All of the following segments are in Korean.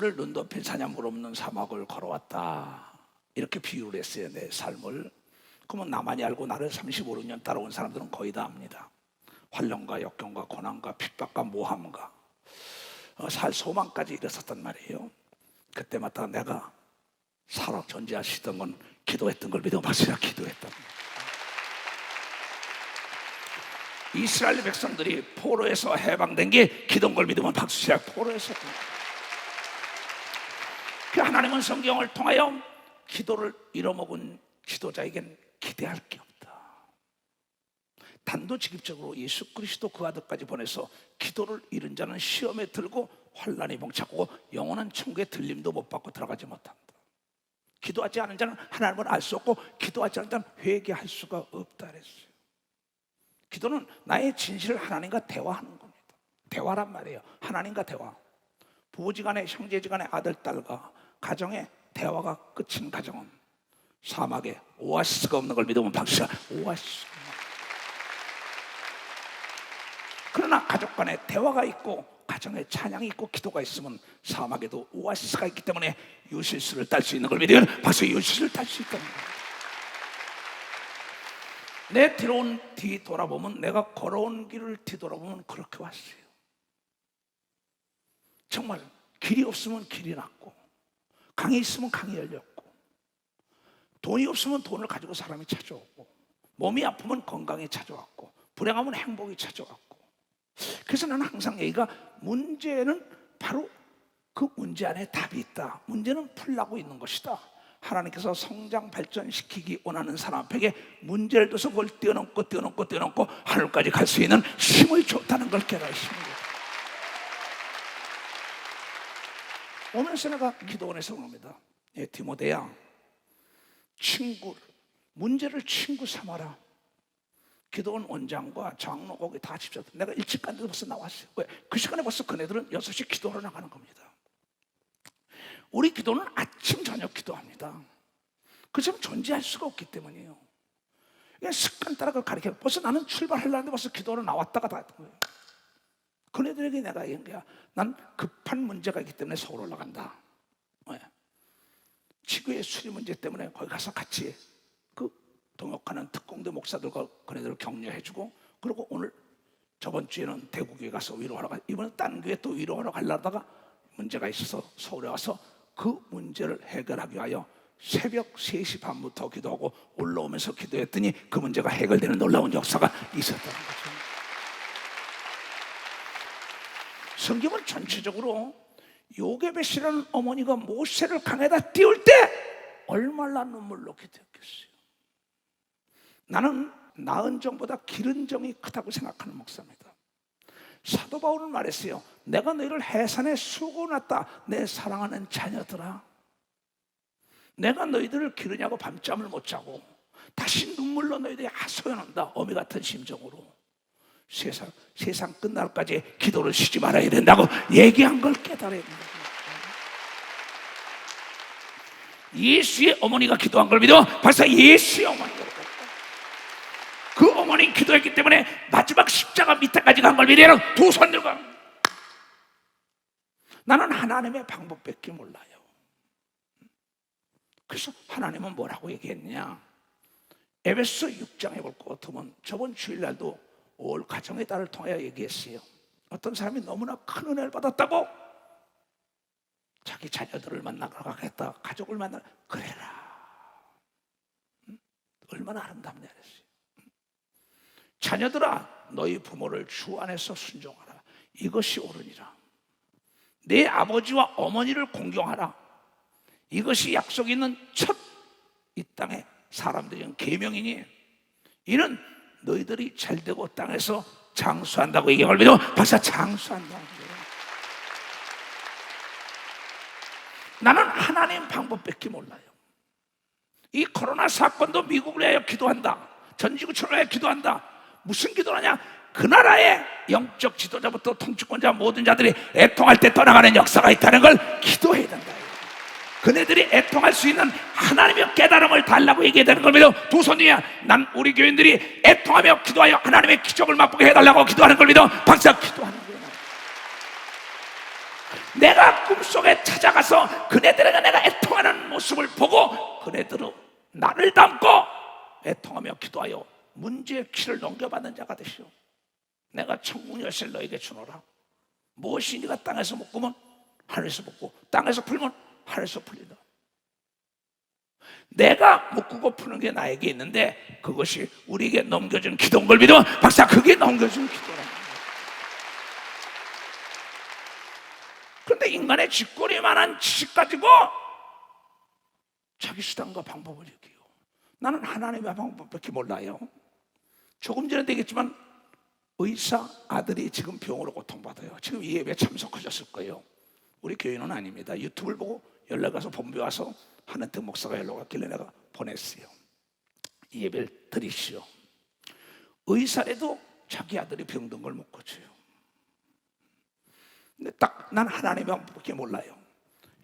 세월을 눈 덮인 사냥물 없는 사막을 걸어왔다, 이렇게 비유를 했어요, 내 삶을. 그러면 나만이 알고 나를 35, 6년 따라온 사람들은 거의 다 압니다. 환령과 역경과 고난과 핍박과 모함과 살 소망까지 일었었단 말이에요. 그때마다 내가 살아 존재하시던 건 기도했던 걸 믿어 봤어요. 기도했던 거. 이스라엘 백성들이 포로에서 해방된 게 기도인 걸 믿으면 박수치라. 포로에서 그 하나님은 성경을 통하여 기도를 잃어먹은 지도자에겐 기대할 게 없다. 단도직입적으로 예수 그리스도 그 아들까지 보내서 기도를 잃은 자는 시험에 들고 환난이 봉착하고 영원한 천국의 들림도 못 받고 들어가지 못한다. 기도하지 않은 자는 하나님을 알 수 없고 기도하지 않은 자는 회개할 수가 없다 그랬어요. 기도는 나의 진실을 하나님과 대화하는 겁니다. 대화란 말이에요. 하나님과 대화. 부부지간에 형제지간에 아들 딸과 가정의 대화가 끝인 가정은 사막에 오아시스가 없는 걸 믿으면 박수야. 오아시스. 그러나 가족 간에 대화가 있고 가정에 찬양이 있고 기도가 있으면 사막에도 오아시스가 있기 때문에 유실수를 딸 수 있는 걸 믿으면 박수. 유실수를 딸 수 있다는 거예요. 내 뒤 돌아보면, 내가 걸어온 길을 뒤돌아보면 그렇게 왔어요. 정말 길이 없으면 길이 났고, 강이 있으면 강이 열렸고, 돈이 없으면 돈을 가지고 사람이 찾아오고, 몸이 아프면 건강이 찾아왔고, 불행하면 행복이 찾아왔고. 그래서 나는 항상 얘기가, 문제는 바로 그 문제 안에 답이 있다. 문제는 풀려고 있는 것이다. 하나님께서 성장 발전시키기 원하는 사람 앞에게 문제를 둬서 그걸 뛰어넘고 하늘까지 갈 수 있는 힘을 줬다는 걸 깨달으십니다. 오면서 내가 기도원에서 옵니다. 디모데야, 문제를 친구 삼아라. 기도원 원장과 장로 거기 다 집사들, 내가 일찍 갔는데 벌써 나왔어요. 왜? 그 시간에 벌써 그네들은 6시 기도하러 나가는 겁니다. 우리 기도는 아침 저녁 기도합니다. 그처럼 존재할 수가 없기 때문이에요. 그냥 습관 따라 그걸 가르쳐요. 벌써 나는 출발하려는데 벌써 기도하러 나왔다가 다 했던 거예요. 그네들에게 내가 얘기한 거야. 난 급한 문제가 있기 때문에 서울 올라간다. 왜? 지구의 수리 문제 때문에 거기 가서 같이 그 동역하는 특공대 목사들과 그네들을 격려해주고, 그리고 저번 주에는 대구교회 가서 위로하러 가, 이번에 딴 교회 또 위로하러 가려다가 문제가 있어서 서울에 와서 그 문제를 해결하기 위하여 새벽 3시 반부터 기도하고 올라오면서 기도했더니 그 문제가 해결되는 놀라운 역사가 있었다는 거죠. 성경은 전체적으로 요게벳이라는 어머니가 모세를 강에다 띄울 때 얼마나 눈물로 기도했겠어요. 나는 낳은 정보다 기른 정이 크다고 생각하는 목사입니다. 사도 바울은 말했어요. 내가 너희를 해산에 수고났다. 내 사랑하는 자녀들아, 내가 너희들을 기르냐고 밤잠을 못 자고 다시 눈물로 너희들이 하소연한다. 어미 같은 심정으로 세상 끝날까지 기도를 쉬지 말아야 된다고 얘기한 걸 깨달아야 된다. 예수의 어머니가 기도한 걸 믿어 벌써 예수의 어머니가 그 어머니 기도했기 때문에 마지막 십자가 밑에까지 간 걸 믿어요. 두 손 들고. 나는 하나님의 방법밖에 몰라요. 그래서 하나님은 뭐라고 얘기했냐? 에베소 6장에 볼 것 같으면 저번 주일날도 올 가정의 딸을 통하여 얘기했어요. 어떤 사람이 너무나 큰 은혜를 받았다고 자기 자녀들을 만나러 가겠다, 가족을 만나러 그래라. 얼마나 아름답냐 그랬어요. 자녀들아, 너희 부모를 주 안에서 순종하라. 이것이 옳으니라. 내 아버지와 어머니를 공경하라. 이것이 약속 있는 첫 이 땅의 사람들이 계명이니 이는 너희들이 잘되고 땅에서 장수한다고 얘기할 믿어 박사 장수한다고. 나는 하나님 방법밖에 몰라요. 이 코로나 사건도 미국을 위하여 기도한다. 전 지구촌을 위하여 기도한다. 무슨 기도를 하냐? 그 나라의 영적 지도자부터 통치권자 모든 자들이 애통할 때 떠나가는 역사가 있다는 걸 기도해야 된다. 그네들이 애통할 수 있는 하나님의 깨달음을 달라고 얘기해야 되는 걸 믿어 두 손 위에 난 우리 교인들이 애통하며 기도하여 하나님의 기적을 맛보게 해달라고 기도하는 걸 믿어 박사 기도하는 거예요. 내가 꿈속에 찾아가서 그네들에게 내가 애통하는 모습을 보고 그네들은 나를 닮고 애통하며 기도하여 문제의 키를 넘겨받는 자가 되시오. 내가 천국 열쇠를 너에게 주노라. 무엇이 네가 땅에서 묶으면 하늘에서 묶고 땅에서 풀면 하늘에서 풀린다. 내가 묶고 푸는 게 나에게 있는데 그것이 우리에게 넘겨준 기도인 걸 믿으면 박사 그게 넘겨준 기도라는 거예요. 그런데 인간의 쥐꼬리만한 지식 가지고 자기 수단과 방법을 얘기해요. 나는 하나님의 방법밖에 몰라요. 조금 전에 되겠지만 의사 아들이 지금 병으로 고통받아요. 지금 이 예배에 참석하셨을 거예요. 우리 교인은 아닙니다. 유튜브를 보고 연락 와서 본부에 와서 하는태 목사가 연락 왔길래 내가 보냈어요. 이 예배를 드리시오. 의사라도 자기 아들이 병든 걸 못 고쳐요. 근데 딱 난 하나님의 방법밖에 몰라요.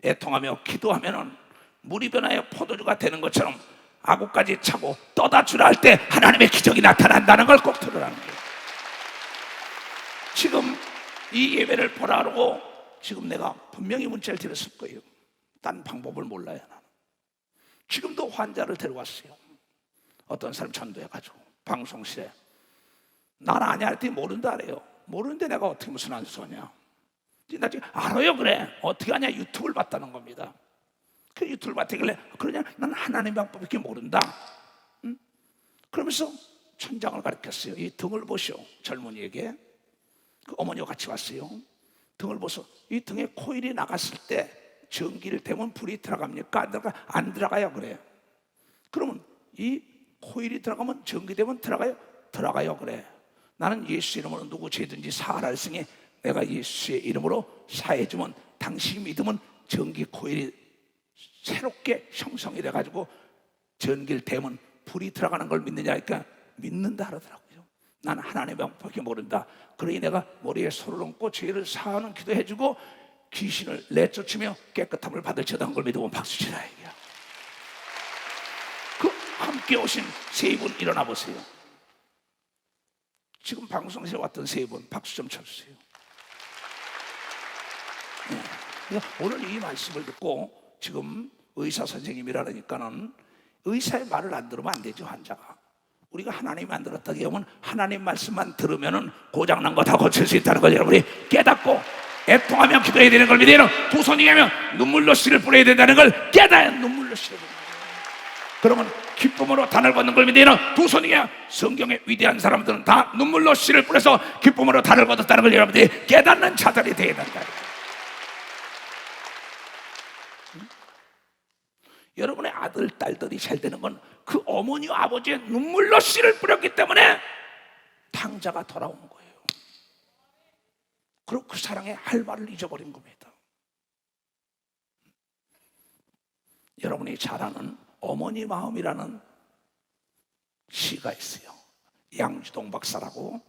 애통하며 기도하면은 물이 변하여 포도주가 되는 것처럼 아구까지 차고 떠다 주라 할 때 하나님의 기적이 나타난다는 걸 꼭 들으라는 거예요. 지금 이 예배를 보라고 지금 내가 분명히 문자를 드렸을 거예요. 딴 방법을 몰라요. 나는 지금도 환자를 데려왔어요. 어떤 사람 전도해가지고 방송실에 나는 아냐 했더니 모른다 그래요. 모르는데 내가 어떻게 무슨 안수하냐. 나 지금 알아요. 그래 어떻게 하냐. 유튜브를 봤다는 겁니다. 그 유튜브를 봤다길래 그러냐. 난 하나님 방법밖에 모른다. 응? 그러면서 천장을 가르쳤어요. 이 등을 보시오. 젊은이에게 그 어머니와 같이 왔어요. 등을 보소. 이 등에 코일이 나갔을 때 전기를 대면 불이 들어갑니까? 안 들어가? 안 들어가요. 그래. 그러면 이 코일이 들어가면 전기 되면 들어가요? 들어가요. 그래. 나는 예수 이름으로 누구 죄든지 사하라 했으니 내가 예수의 이름으로 사해주면 당신이 믿으면 전기 코일이 새롭게 형성이 돼가지고 전기를 대면 불이 들어가는 걸 믿느냐 하니까 믿는다 하더라고요. 나는 하나님의 방법밖에 모른다. 그러니 내가 머리에 손을 얹고 죄를 사하는 기도해주고 귀신을 내쫓으며 깨끗함을 받을 처다한 걸 믿으면 박수치라 얘기야. 그 함께 오신 세 분 일어나 보세요. 지금 방송실에 왔던 세 분 박수 좀 쳐주세요. 네. 오늘 이 말씀을 듣고 지금 의사 선생님이라니까는 의사의 말을 안 들으면 안 되죠. 환자가 우리가 하나님이 만들었다고 하면 하나님 말씀만 들으면은 고장난 거 다 고칠 수 있다는 걸 여러분이 깨닫고 애통하며 기도해야 되는 걸 믿어요. 두 손이 하면 눈물로 씨를 뿌려야 된다는 걸 깨닫아야 눈물로 씨를 뿌려야 돼요. 그러면 기쁨으로 단을 걷는 걸 믿어요. 두 손이 하면 성경의 위대한 사람들은 다 눈물로 씨를 뿌려서 기쁨으로 단을 걷었다는 걸 여러분들이 깨닫는 자들이 되어야 된다. 여러분의 아들, 딸들이 잘 되는 건 그 어머니와 아버지의 눈물로 씨를 뿌렸기 때문에 탕자가 돌아온 거예요. 그리고 그 사랑의 할 말을 잊어버린 겁니다. 여러분이 잘 아는 어머니 마음이라는 시가 있어요. 양주동 박사라고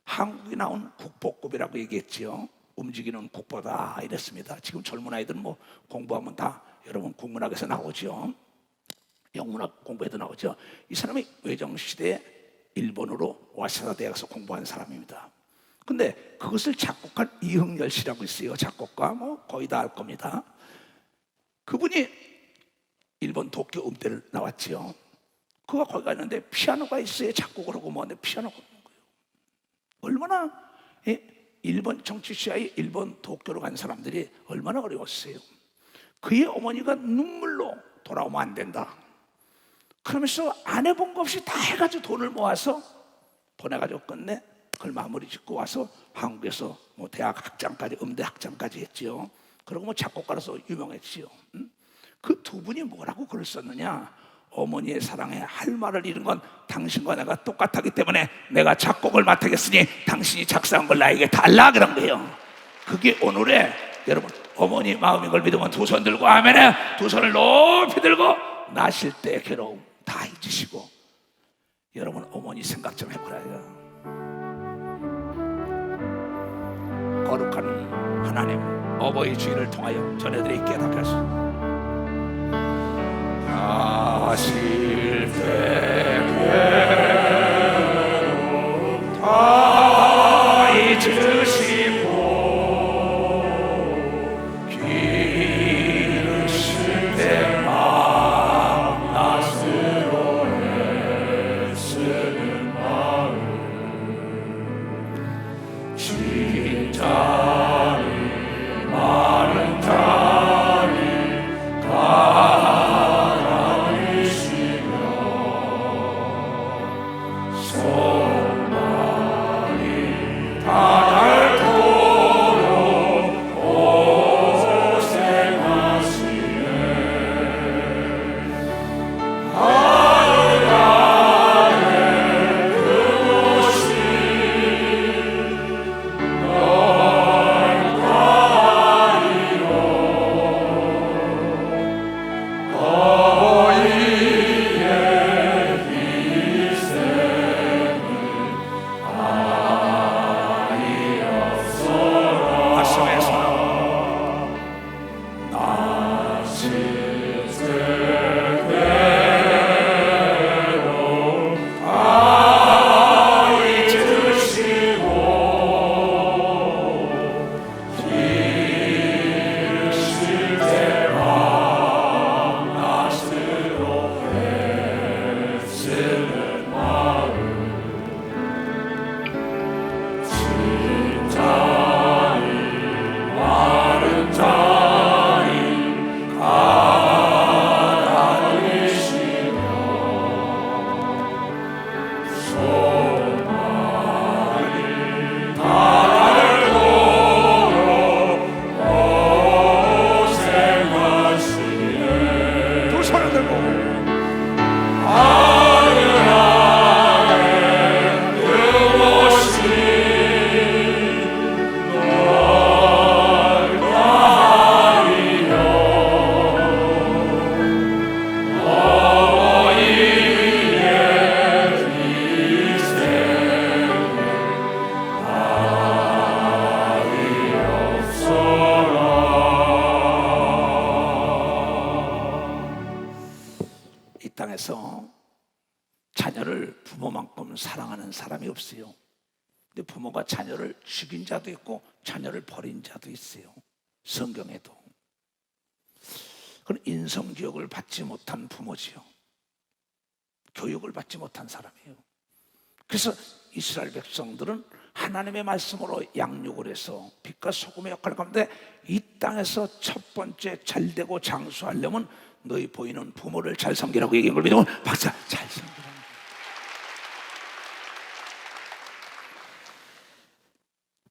한국에 나온 국보급이라고 얘기했지요. 움직이는 국보다 이랬습니다. 지금 젊은 아이들은 뭐 공부하면 다 여러분 국문학에서 나오죠. 영문학 공부해도 나오죠. 이 사람이 외정시대에 일본으로 와세다 대학에서 공부한 사람입니다. 근데 그것을 작곡한 이흥열 씨라고 있어요. 작곡가 뭐 거의 다 알 겁니다. 그분이 일본 도쿄 음대를 나왔지요. 그가 거기 갔는데 피아노가 있어야 작곡을 하고 뭐하는데 피아노가 없는 거예요. 얼마나 일본 정치시아의 일본 도쿄로 간 사람들이 얼마나 어려웠어요. 그의 어머니가 눈물로 돌아오면 안 된다 그러면서 안 해본 거 없이 다 해가지고 돈을 모아서 보내가지고 끝내 그걸 마무리 짓고 와서 한국에서 뭐 대학 학장까지 음대 학장까지 했지요. 그리고 뭐 작곡가로서 유명했지요. 그 두 분이 뭐라고 글을 썼느냐. 어머니의 사랑에 할 말을 잃은 건 당신과 내가 똑같았기 때문에 내가 작곡을 맡아겠으니 당신이 작사한 걸 나에게 달라 그런 거예요. 그게 오늘의 여러분 어머니 마음인 걸 믿으면 두 손 들고 아멘에 두 손을 높이 들고 나실 때의 괴로움 다 잊으시고 여러분 어머니 생각 좀 해보라요. 거룩한 하나님 어버이 주의를 통하여 전해드리 깨닫게 하소서. 나실 때 괴로움 다 잊으시고 땅에서 자녀를 부모만큼 사랑하는 사람이 없어요. 근데 부모가 자녀를 죽인 자도 있고 자녀를 버린 자도 있어요. 성경에도. 그건 인성교육을 받지 못한 부모지요. 교육을 받지 못한 사람이에요. 그래서 이스라엘 백성들은 하나님의 말씀으로 양육을 해서 빛과 소금의 역할을 하는데, 이 땅에서 첫 번째 잘되고 장수하려면 너희 보이는 부모를 잘 섬기라고 얘기한 걸 믿으면 박사 잘 섬기라는 거예요.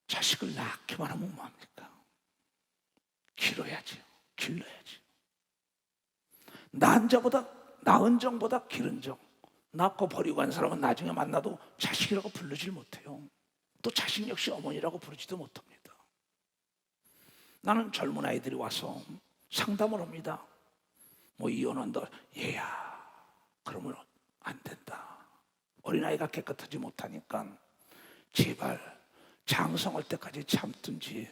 자식을 낳기만 하면 뭐합니까? 길러야지, 길러야지. 낳은 정보다 기른 정. 낳고 버리고 간 사람은 나중에 만나도 자식이라고 부르질 못해요. 또 자식 역시 어머니라고 부르지도 못합니다. 나는 젊은 아이들이 와서 상담을 합니다. 뭐 이혼한다. 얘야, 그러면 안 된다. 어린아이가 깨끗하지 못하니까 제발 장성할 때까지 참든지,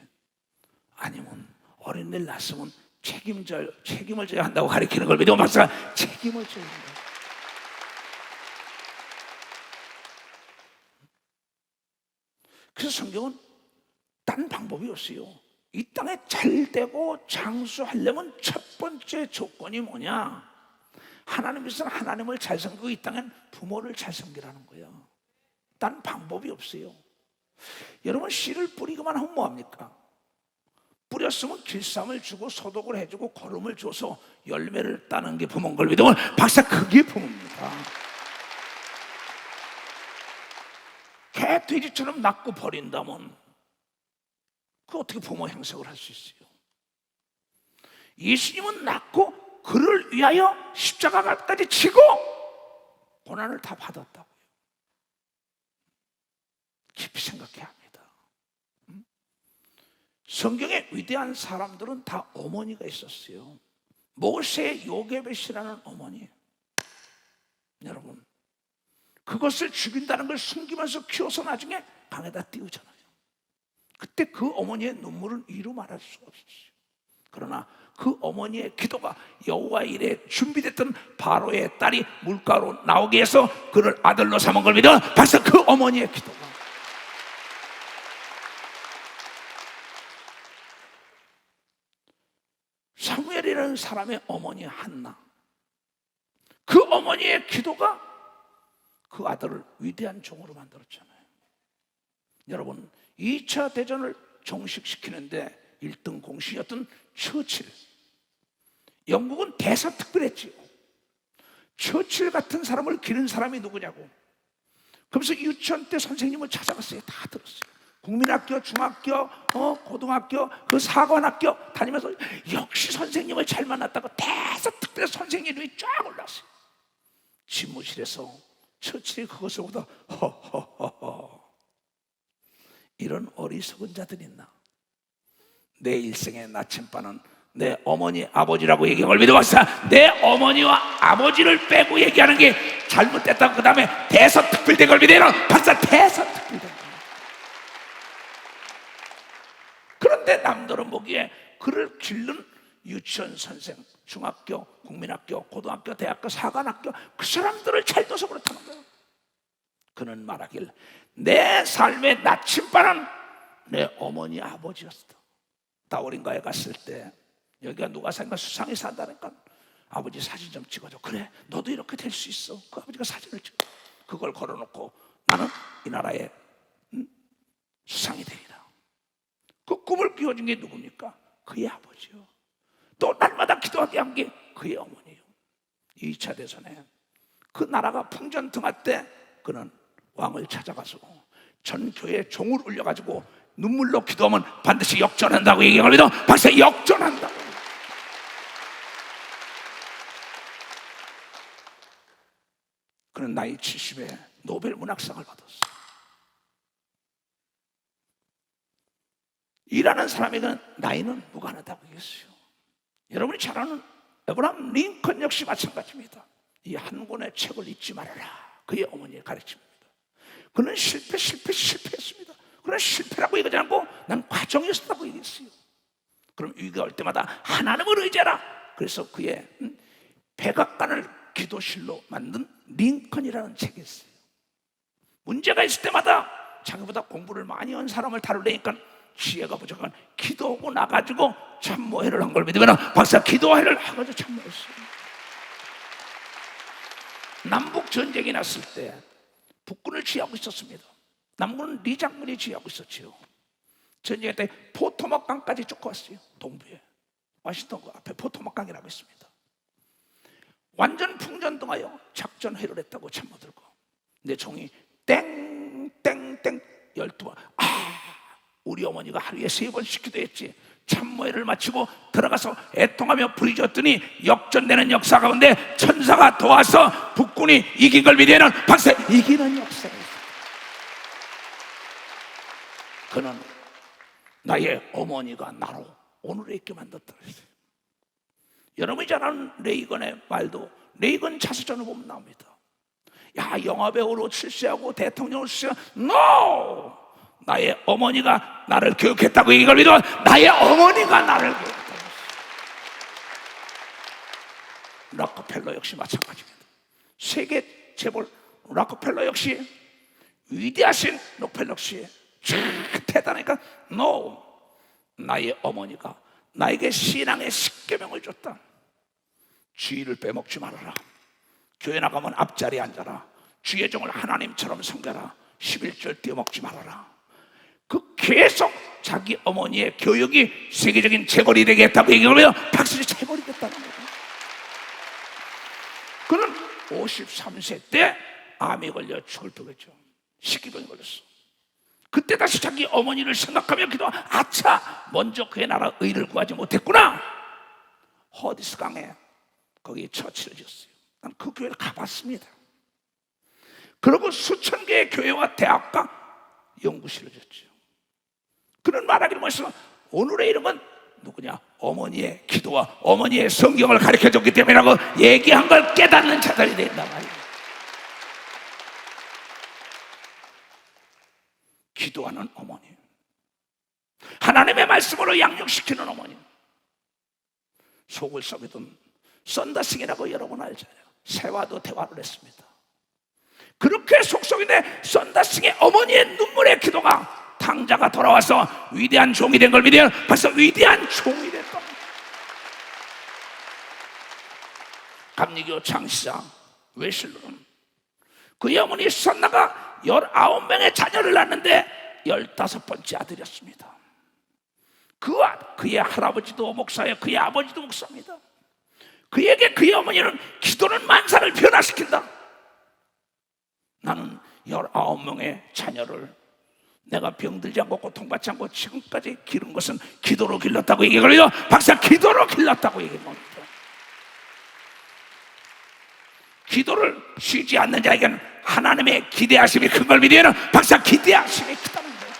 아니면 어린애를 낳았으면 책임을 져야 한다고 가르치는 걸 믿으면 박사가 책임을 져야 한다. 그래서 성경은 딴 방법이 없어요. 이 땅에 잘되고 장수하려면 첫 번째 조건이 뭐냐? 하나님께서는 하나님을 잘 섬기고 이 땅엔 부모를 잘 섬기라는 거예요. 딴 방법이 없어요. 여러분, 씨를 뿌리기만 하면 뭐합니까? 뿌렸으면 길쌈을 주고 소독을 해주고 거름을 줘서 열매를 따는 게 부모인 걸 믿으면 박사 그게 부모입니다. 개 돼지처럼 낳고 버린다면 그 어떻게 부모 행sek을 할 수 있어요? 예수님은 낳고 그를 위하여 십자가까지 지고 고난을 다 받았다고요. 깊이 생각해야 합니다. 성경의 위대한 사람들은 다 어머니가 있었어요. 모세 요게벳이라는 어머니, 여러분, 그것을 죽인다는 걸 숨기면서 키워서 나중에 강에다 띄우잖아요. 그때 그 어머니의 눈물은 이루 말할 수가 없었어요. 그러나 그 어머니의 기도가 여호와 일에 준비됐던 바로의 딸이 물가로 나오게 해서 그를 아들로 삼은 걸 믿어 벌써 그 어머니의 기도가. 사무엘이라는 사람의 어머니 한나, 그 어머니의 기도가 그 아들을 위대한 종으로 만들었잖아요. 여러분, 2차 대전을 종식시키는데 1등 공신이었던 처칠, 영국은 대사특별했지요. 처칠 같은 사람을 기른 사람이 누구냐고. 그래서 유치원 때 선생님을 찾아갔어요. 다 들었어요. 국민학교, 중학교, 고등학교, 그 사관학교 다니면서 역시 선생님을 잘 만났다고 대사특별 선생님 이름이 쫙 올랐어요. 집무실에서 처칠이 그것을 보다 허허허허, 이런 어리석은 자들이 있나? 내 일생의 나침반은 내 어머니 아버지라고 얘기한 걸 믿어봤어. 내 어머니와 아버지를 빼고 얘기하는 게 잘못됐다고. 그 다음에 대서특필된 걸 믿어라. 박사 대서특필된 거야. 그런데 남들은 보기에 그를 기른 유치원 선생, 중학교, 국민학교, 고등학교, 대학교, 사관학교 그 사람들을 잘 둬서 그렇다는 거예요. 그는 말하길 내 삶의 나침반은 내 어머니 아버지였다. 다오린가에 갔을 때 여기가 누가 산가 수상이 산다니까 아버지 사진 좀 찍어줘. 그래 너도 이렇게 될 수 있어. 그 아버지가 사진을 찍어 그걸 걸어놓고 나는 이 나라의 수상이 되리라. 그 꿈을 끼워준 게 누굽니까? 그의 아버지요. 또 날마다 기도하게 한 게 그의 어머니요. 2차 대전에 그 나라가 풍전등화 때 그는 왕을 찾아가서 전 교회에 종을 울려가지고 눈물로 기도하면 반드시 역전한다고 얘기합니다. 박사 역전한다고. 그는 나이 70에 노벨 문학상을 받았어. 일하는 사람에게는 나이는 무관하다고 얘기했어요. 여러분이 잘 아는 에브라함 링컨 역시 마찬가지입니다. 이 한 권의 책을 잊지 말아라. 그의 어머니의 가르침입니다. 그는 실패했습니다. 그러나 실패라고 얘기하지 않고 난 과정이었다고 얘기했어요. 그럼 위기가 올 때마다 하나님을 의지하라. 그래서 그의 백악관을 기도실로 만든 링컨이라는 책이 있어요. 문제가 있을 때마다 자기보다 공부를 많이 한 사람을 다루려니까 지혜가 부족한 기도하고 나가지고 참모회를 한 걸 믿으면 박사 기도회를 해가지고 참모했어요. 남북 전쟁이 났을 때 북군을 지휘하고 있었습니다. 남군은 리 장군이 지휘하고 있었지요. 전쟁 때 포토막 강까지 쫓고 왔어요. 동부에 와싱턴 그 앞에 포토막 강이라고 있습니다. 완전 풍전등하여 작전 회의를 했다고 참모 들고 내 종이 땡땡땡 12번 우리 어머니가 하루에 3번씩 기도했지. 참모회를 마치고 들어가서 애통하며 부르짖었더니 역전되는 역사 가운데 천사가 도와서 북군이 이긴 걸 믿으면 박사 이기는 역사가 있어요. 그는 나의 어머니가 나로 오늘에 있게 만들었다 그랬어요. 여러분이 잘 아는 레이건의 말도 레이건 자서전을 보면 나옵니다. 야 영화배우로 출세하고 대통령으로 출세하고 NO! 나의 어머니가 나를 교육했다고 얘기를 믿어. 나의 어머니가 나를 교육했다고. 락커펠러 역시 마찬가지입니다. 세계 재벌 락커펠러 역시 위대하신 록펠러 씨 대단하니까 NO! 나의 어머니가 나에게 신앙의 10계명을 줬다. 주의를 빼먹지 말아라. 교회 나가면 앞자리에 앉아라. 주의 종을 하나님처럼 섬겨라. 11절 떼어먹지 말아라. 그 계속 자기 어머니의 교육이 세계적인 재벌이 되겠다고 얘기하면 박수리 재벌이 됐다는 거예요. 그는 53세 때 암에 걸려 죽을 뻔했죠. 식기병에 걸렸어. 그때 다시 자기 어머니를 생각하며 아차 먼저 그의 나라 의를 구하지 못했구나. 허디스 강에 거기 처치를 지었어요. 난 그 교회를 가봤습니다. 그리고 수천 개의 교회와 대학과 연구실을 졌죠. 그런 말하기를 뭐였어? 오늘의 이름은 누구냐? 어머니의 기도와 어머니의 성경을 가르쳐줬기 때문이라고 얘기한 걸 깨닫는 자들이 된단 말이에요. 기도하는 어머니, 하나님의 말씀으로 양육시키는 어머니, 속을 썩이던 썬다싱이라고 여러분 알잖아요. 새와도 대화를 했습니다. 그렇게 속속인데 썬다싱의 어머니의 눈물의 기도가 당자가 돌아와서 위대한 종이 된 걸 믿으면 벌써 위대한 종이 됐다. 감리교 창시자 웨슬로는 그의 어머니 썬나가 19명의 자녀를 낳았는데 15번째 아들이었습니다. 그의 할아버지도 목사예요. 그의 아버지도 목사입니다. 그에게 그의 어머니는 기도는 만사를 변화시킨다. 나는 19명의 자녀를 내가 병들지 않고 고통받지 않고 지금까지 기른 것은 기도로 길렀다고 얘기하거든요. 박사 기도로 길렀다고 얘기합니다. 기도를 쉬지 않는 자에게는 하나님의 기대하심이 큰 걸 믿으면 박사 기대하심이 크다는 거예요.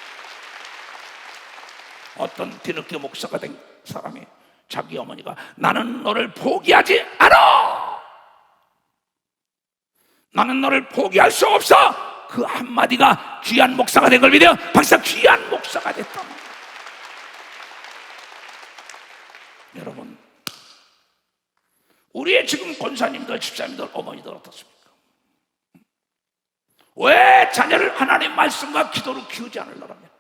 어떤 뒤늦게 목사가 된 사람이 자기 어머니가 나는 너를 포기하지 않아, 나는 너를 포기할 수 없어, 그 한마디가 귀한 목사가 된 걸 믿어요. 박사 귀한 목사가 됐다. 여러분 우리의 지금 권사님들, 집사님들, 어머니들 어떻습니까? 왜 자녀를 하나님의 말씀과 기도로 키우지 않으려합니까?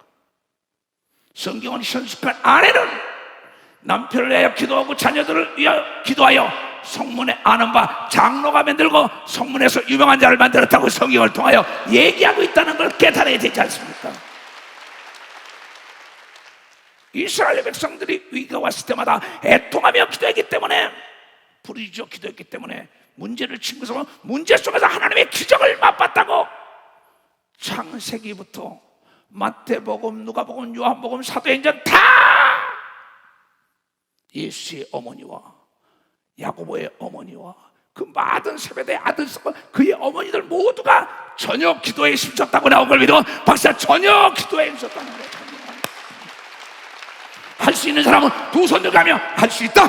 성경은 현숙한 아내는 남편을 위하여 기도하고 자녀들을 위하여 기도하여 성문에 아는 바 장로가 만들고 성문에서 유명한 자를 만들었다고 성경을 통하여 얘기하고 있다는 걸 깨달아야 되지 않습니까? 이스라엘 백성들이 위기가 왔을 때마다 애통하며 기도했기 때문에, 부르짖어 기도했기 때문에 문제를 친구서 문제 속에서 하나님의 기적을 맛봤다고 창세기부터 마태복음, 누가복음, 요한복음, 사도행전 다 예수의 어머니와 야고보의 어머니와 그 많은 세베대의 아들 그의 어머니들 모두가 저녁 기도에 힘썼다고 나온 걸 믿어. 박사, 저녁 기도에 힘썼다는 거예요. 할 수 있는 사람은 두 손 들가며 할 수 있다.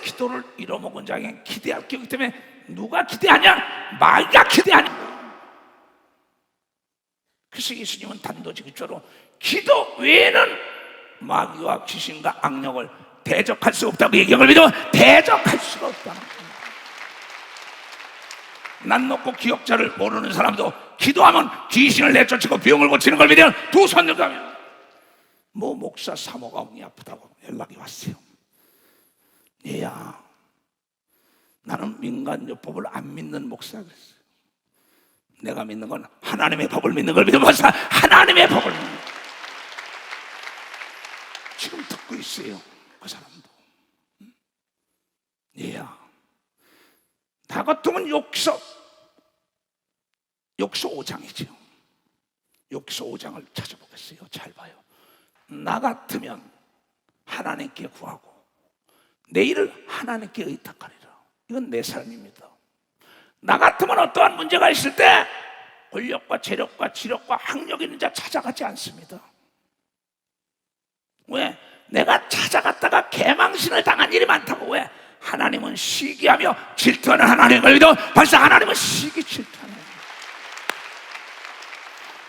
기도를 잃어먹은 자에게 기대할 게 없기 때문에 누가 기대하냐? 마귀가 기대하냐? 그래서 예수님은 단도직입적으로 기도 외에는 마귀와 귀신과 악령을 대적할 수 없다고 얘기한 걸 믿으면 대적할 수가 없다는 겁니다. 난 놓고 기억자를 모르는 사람도 기도하면 귀신을 내쫓고 병을 고치는 걸 믿으면 두 손 들가면 뭐 목사 사모가 몸이 아프다고 연락이 왔어요. 얘야, 나는 민간요법을 안 믿는 목사가 그랬어요. 내가 믿는 건 하나님의 법을 믿는 걸 믿으면 벌써 하나님의 법을 믿는 거예요. 지금 듣고 있어요, 그 사람도. 얘야, 나 같으면 욕서 5장이죠. 욕서 5장을 찾아보겠어요. 잘 봐요. 나 같으면 하나님께 구하고 내일을 하나님께 의탁하리라. 이건 내 삶입니다. 나 같으면 어떠한 문제가 있을 때 권력과 재력과 지력과 학력 있는 자 찾아가지 않습니다. 왜? 내가 찾아갔다가 개망신을 당한 일이 많다고. 왜? 하나님은 시기하며 질투하는 하나님을 믿어. 벌써 하나님은 시기 질투하는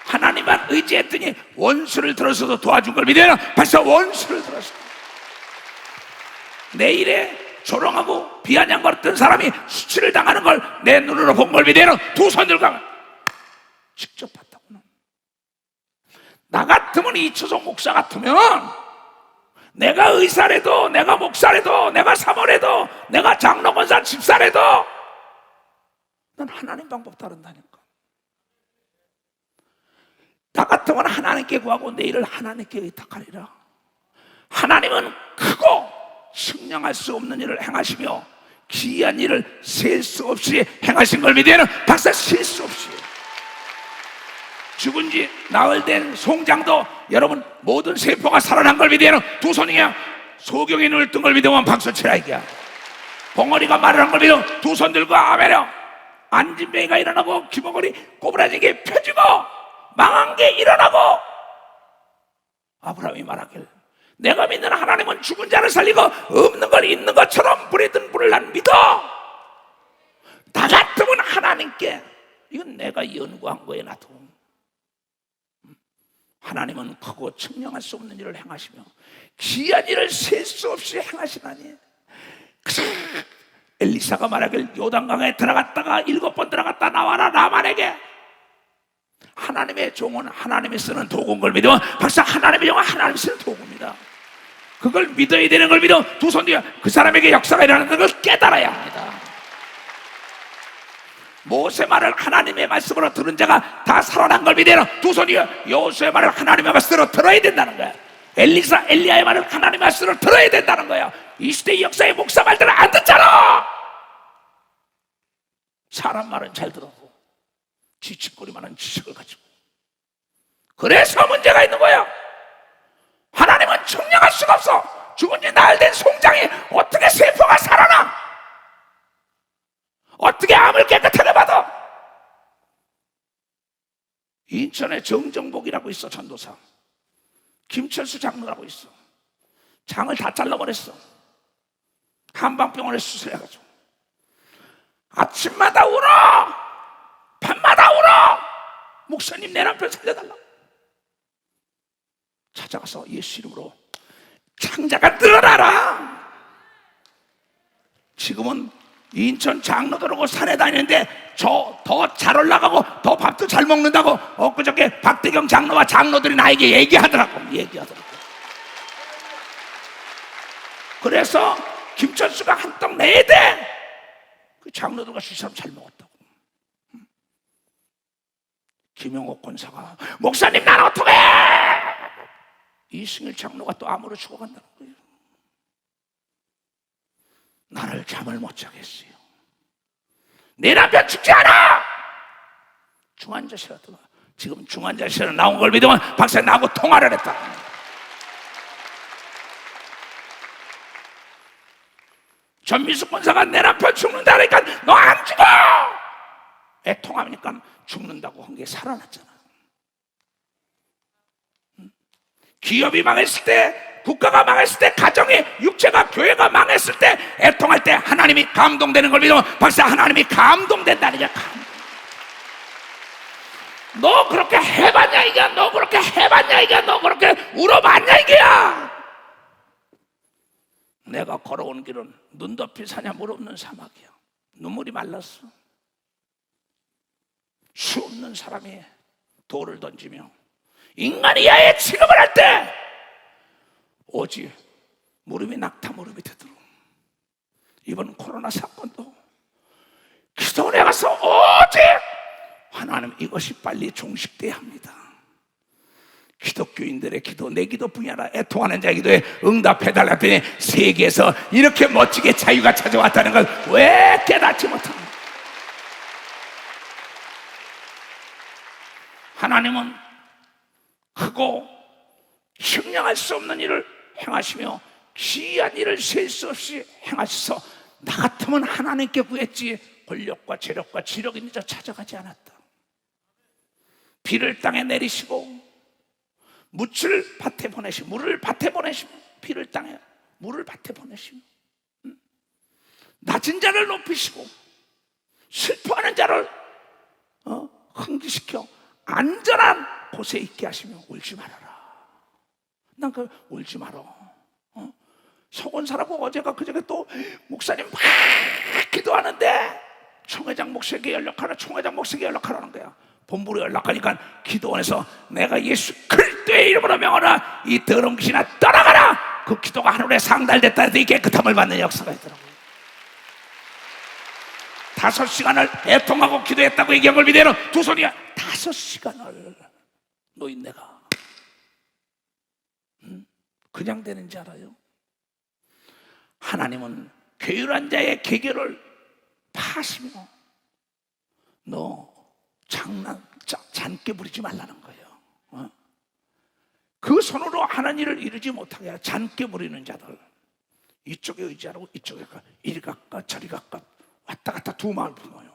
하나님만 의지했더니 원수를 들어서도 도와준 걸 믿어요. 벌써 원수를 들었어. 내일에 조롱하고 비아냥거렸던 사람이 수치를 당하는 걸 내 눈으로 본 걸 믿어요. 두 손 들고 직접 봤다고는. 나 같으면 이초성 목사 같으면 내가 의사래도 내가 목사래도 내가 사모래도 내가 장로 권사 집사래도 난 하나님 방법 따른다니까. 나 같으면 하나님께 구하고 내일을 하나님께 의탁하리라. 하나님은 크고 측량할 수 없는 일을 행하시며 기이한 일을 셀 수 없이 행하신 걸 믿으면 박사 셀 수 없이. 죽은 지 나흘 된 송장도 여러분 모든 세포가 살아난 걸 믿으면 두 손이야. 소경이 눈을 뜬 걸 믿으면 박수 치라 이게야. 봉어리가 말을 한 걸 믿으면 두 손 들고 아멘이요. 안진뱅이가 일어나고 귀머거리 꼬부라지게 펴지고 망한 게 일어나고. 아브라함이 말하길 내가 믿는 하나님은 죽은 자를 살리고 없는 걸 있는 것처럼 부리던 불을 난 믿어. 나 같으면 하나님께, 이건 내가 연구한 거예요. 나도 하나님은 크고 측량할 수 없는 일을 행하시며 기이한 일을 셀 수 없이 행하시나니. 엘리사가 말하길 요단강에 들어갔다가 7번 들어갔다 나와라 나만에게. 하나님의 종은 하나님이 쓰는 도구인 걸 믿으면 박사 하나님의 종은 하나님이 쓰는 도구입니다. 그걸 믿어야 되는 걸 믿어 두 손 뒤에 그 사람에게 역사가 일어나는 걸 깨달아야 합니다. 모세 말을 하나님의 말씀으로 들은 자가 다 살아난 걸 믿어야 두 손 뒤에 여호수아의 말을 하나님의 말씀으로 들어야 된다는 거야. 엘리야의 말을 하나님의 말씀으로 들어야 된다는 거야. 이 시대의 역사의 목사 말들은 안 듣잖아. 사람 말은 잘 들어도 지식거리만한 지식을 가지고. 그래서 문제가 있는 거야. 하나님은 측량할 수가 없어. 죽은 지 나흘 된 송장이 어떻게 세포가 살아나? 어떻게 암을 깨끗하게 받아? 인천에 정정복이라고 있어. 전도사 김철수 장로라고 있어. 장을 다 잘라버렸어. 한방병원에 수술해가지고 아침마다 울어, 밤마다 울어. 목사님 내 남편 살려달라고. 찾아가서 예수 이름으로 창자가 늘어나라. 지금은 인천 장로들하고 산에 다니는데 저 더 잘 올라가고 더 밥도 잘 먹는다고 엊그저께 박대경 장로와 장로들이 나에게 얘기하더라고. 그래서 김철수가 한 떡 내야 돼. 그 장로들과 주사람 잘 먹었다고. 김영옥 권사가 목사님 난 어떡해? 이승일 장로가 또 암으로 죽어간다는 거예요. 나를 잠을 못 자게 했어요. 내 남편 죽지 않아. 중환자실에 들어가. 지금 중환자실에 나온 걸 믿으면 박사님 나하고 통화를 했다. 전미숙 권사가 내 남편 죽는다 그러니까 너 안 죽어. 애통하니까 죽는다고 한 게 살아났잖아. 기업이 망했을 때, 국가가 망했을 때, 가정이, 육체가, 교회가 망했을 때, 애통할 때 하나님이 감동되는 걸 믿으면 박사 하나님이 감동된다는 게 너 그렇게 해봤냐 이게? 너 그렇게 해봤냐 이게? 너 그렇게 울어봤냐 이게야? 내가 걸어온 길은 눈 덮인 사냐 물 없는 사막이야. 눈물이 말랐어. 수 없는 사람이 돌을 던지며 인간이 야에 취급을 할 때 오직 무릎이 낙타 무릎이 되도록. 이번 코로나 사건도 기도원에 가서 오직 하나님 이것이 빨리 종식돼야 합니다. 기독교인들의 기도, 내 기도 분야라 애통하는 자의 기도에 응답해달라더니 세계에서 이렇게 멋지게 자유가 찾아왔다는 걸 왜 깨닫지 못합니까? 하나님은 크고 형량할 수 없는 일을 행하시며 기이한 일을 셀 수 없이 행하셔서 나 같으면 하나님께 구했지 권력과 재력과 지력이 있는 자 찾아가지 않았다. 비를 땅에 내리시고 물을 밭에 보내시고 물을 밭에 보내시고 비를 땅에 물을 밭에 보내시고 낮은 자를 높이시고 슬퍼하는 자를 흥기시켜 안전한 곳에 있게 하시며 울지 말아라. 난 그 울지 말어. 서건사라고 어제가 그저께 또 목사님 막 기도하는데 총회장 목사에게 연락하라, 총회장 목사에게 연락하라는 거야. 본부로 연락하니까 기도원에서 내가 예수 그리스도의 이름으로 명하라 이 더러운 귀신아 떠나가라. 그 기도가 하늘에 상달됐다 해도 이 깨끗함을 받는 역사가 있더라고요. 5시간을 애통하고 기도했다고 얘기한 걸 믿어요. 두 손이야. 5시간을 노인네가 그냥 되는지 알아요? 하나님은 괴율한 자의 계결을 파시며 너 장난 자, 잔깨 부리지 말라는 거예요. 그 손으로 하는 일을 이루지 못하게 잔깨 부리는 자들, 이쪽에 의지하라고 이쪽에 가, 이리 갈까 저리 갈까 왔다 갔다 두 마음을 품어요.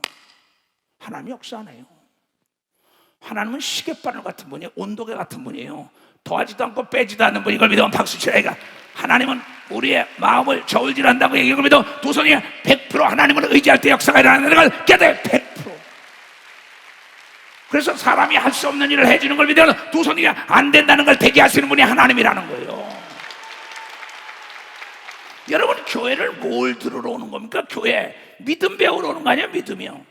하나님이 역사 안 해요. 하나님은 시계바늘 같은 분이에요. 온도계 같은 분이에요. 더하지도 않고 빼지도 않는 분. 이걸 믿으면 박수 치라니까. 하나님은 우리의 마음을 저울질한다고 얘기하고 믿어. 두 손이 100% 하나님을 의지할 때 역사가 일어나는 걸 깨달아요. 100%. 그래서 사람이 할 수 없는 일을 해주는 걸 믿어. 두 손이 안 된다는 걸 되게 하시는 분이 하나님이라는 거예요. 여러분, 교회를 뭘 들으러 오는 겁니까? 교회 믿음 배우러 오는 거 아니에요? 믿음이요.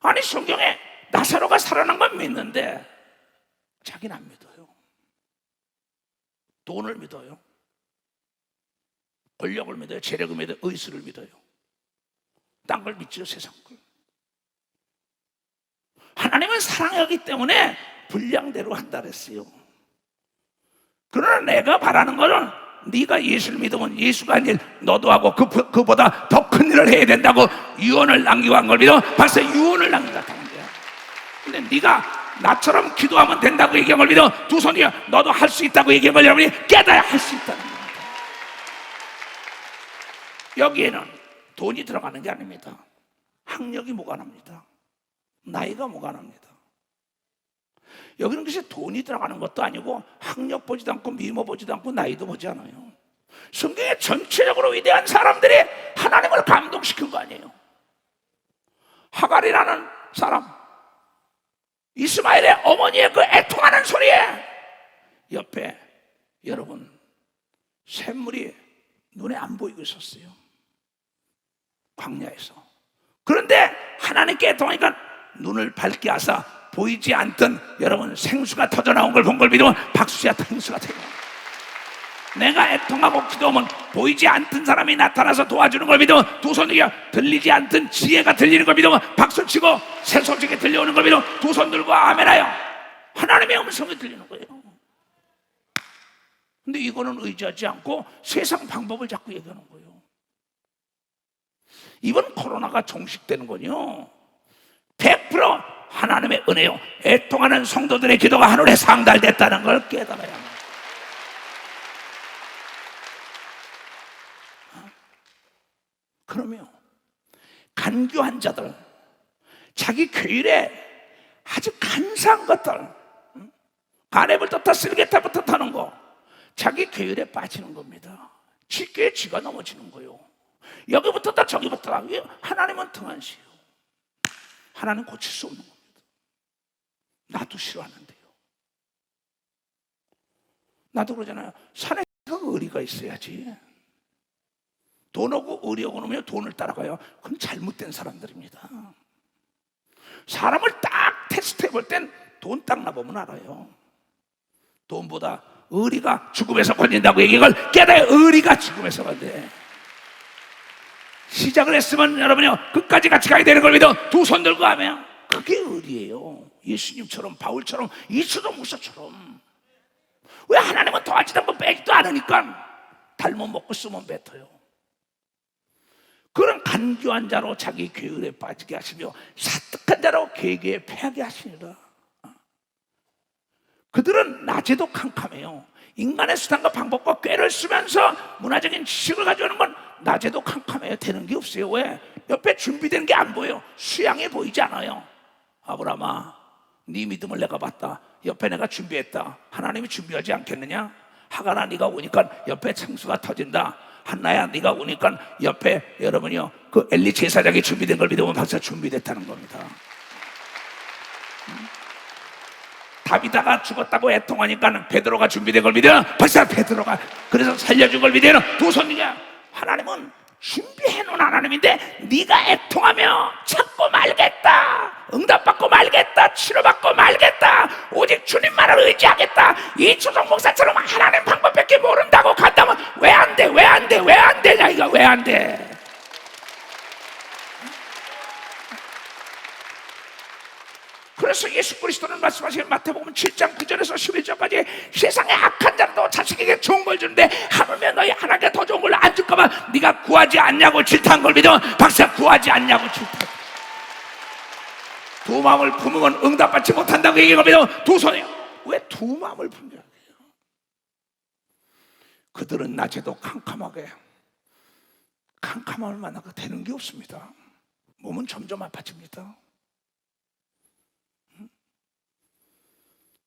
아니, 성경에 나사로가 살아난 건 믿는데 자기는 안 믿어요. 돈을 믿어요. 권력을 믿어요. 재력을 믿어요. 의술을 믿어요. 딴 걸 믿죠. 세상 걸. 하나님은 사랑하기 때문에 분량대로 한다 그랬어요. 그러나 내가 바라는 거는 네가 예수를 믿으면 예수가 아닌 너도 하고 그보다 더 큰 일을 해야 된다고 유언을 남기고 한 걸 믿어. 벌써 유언을 남겼다는 거야. 근데 네가 나처럼 기도하면 된다고 얘기한 걸 믿어. 두 손이 너도 할 수 있다고 얘기한 걸 여러분이 깨달아야 할 수 있다는 거야. 여기에는 돈이 들어가는 게 아닙니다. 학력이 무관합니다. 나이가 무관합니다. 여기는 글쎄 돈이 들어가는 것도 아니고 학력 보지도 않고 미모 보지도 않고 나이도 보지 않아요. 성경에 전체적으로 위대한 사람들이 하나님을 감동시킨 거 아니에요. 하갈이라는 사람, 이스마엘의 어머니의 그 애통하는 소리에 옆에 여러분 샘물이 눈에 안 보이고 있었어요. 광야에서. 그런데 하나님께 애통하니까 눈을 밝게 하사 보이지 않던 여러분 생수가 터져나온 걸 본 걸 믿으면 박수야 생수가 되고, 내가 애통하고 기도하면 보이지 않던 사람이 나타나서 도와주는 걸 믿으면 두 손 들고, 들리지 않던 지혜가 들리는 걸 믿으면 박수치고, 새 소식이 들려오는 걸 믿으면 두 손 들고 아멘하여 하나님의 음성이 들리는 거예요. 근데 이거는 의지하지 않고 세상 방법을 자꾸 얘기하는 거예요. 이번 코로나가 종식되는 건요 100% 하나님의 은혜요. 애통하는 성도들의 기도가 하늘에 상달됐다는 걸 깨달아야 합니다. 그러면 간교한 자들, 자기 교일에 아주 간사한 것들, 가래불부터 쓸개타부터 타는 거, 자기 교일에 빠지는 겁니다. 지교에 지가 넘어지는 거예요. 여기부터다 저기부터다. 하나님은 등한시요. 하나님 고칠 수 없는 겁니다. 나도 싫어하는데요. 나도 그러잖아요. 산에 의리가 있어야지. 돈 오고 의리 오고 나면 돈을 따라가요. 그건 잘못된 사람들입니다. 사람을 딱 테스트해 볼 땐 돈 딱 나보면 알아요. 돈보다 의리가 죽음에서 건진다고 얘기한 걸 깨달아요. 의리가 죽음에서 건데, 시작을 했으면 여러분이요 끝까지 같이 가야 되는 걸 믿어 두 손 들고 하면 그게 의리예요. 예수님처럼, 바울처럼, 이수도 목사처럼. 왜 하나님은 더하지도 않고 빼지도 않으니까 달못 먹고 쓰면 뱉어요. 그런 간교한 자로 자기 교율에 빠지게 하시며 사특한 자로 계계에 패하게 하시니라. 그들은 낮에도 캄캄해요. 인간의 수단과 방법과 꾀를 쓰면서 문화적인 지식을 가져오는 건 낮에도 캄캄해요. 되는 게 없어요. 왜? 옆에 준비된 게 안 보여요. 수양이 보이지 않아요. 아브라함아, 네 믿음을 내가 봤다. 옆에 내가 준비했다. 하나님이 준비하지 않겠느냐? 하갈아, 네가 오니까 옆에 창수가 터진다. 한나야, 네가 오니까 옆에 여러분이요 그 엘리 제사장이 준비된 걸 믿으면 벌써 준비됐다는 겁니다. 다비다가 죽었다고 애통하니까 베드로가 준비된 걸 믿으면 벌써 베드로가 그래서 살려준 걸 믿으면 두 손이냐? 하나님은 준비해놓은 하나님인데 네가 애통하며 찾고 말겠다, 응답받고 말겠다, 치료받고 말겠다, 오직 주님만을 의지하겠다, 이초성 목사처럼 하나님 방법밖에 모른다고 간다면 왜 안 돼? 왜 안 돼? 왜 안 되냐? 이거 왜 안 돼? 그래서 예수 그리스도는 말씀하시는 마태복음 7장 9절에서 11절까지 세상에 악한 자도 자식에게 좋은 걸 주는데 하물며 너희 하나님께 더 좋은 걸 안 줄까봐 네가 구하지 않냐고 질타한 걸 믿으면 박사 구하지 않냐고 질타. 두 마음을 품으면 응답받지 못한다고 얘기합니다. 두 손이요. 왜 두 마음을 품게 해요? 그들은 낮에도 캄캄하게 캄캄함을 만나고 되는 게 없습니다. 몸은 점점 아파집니다.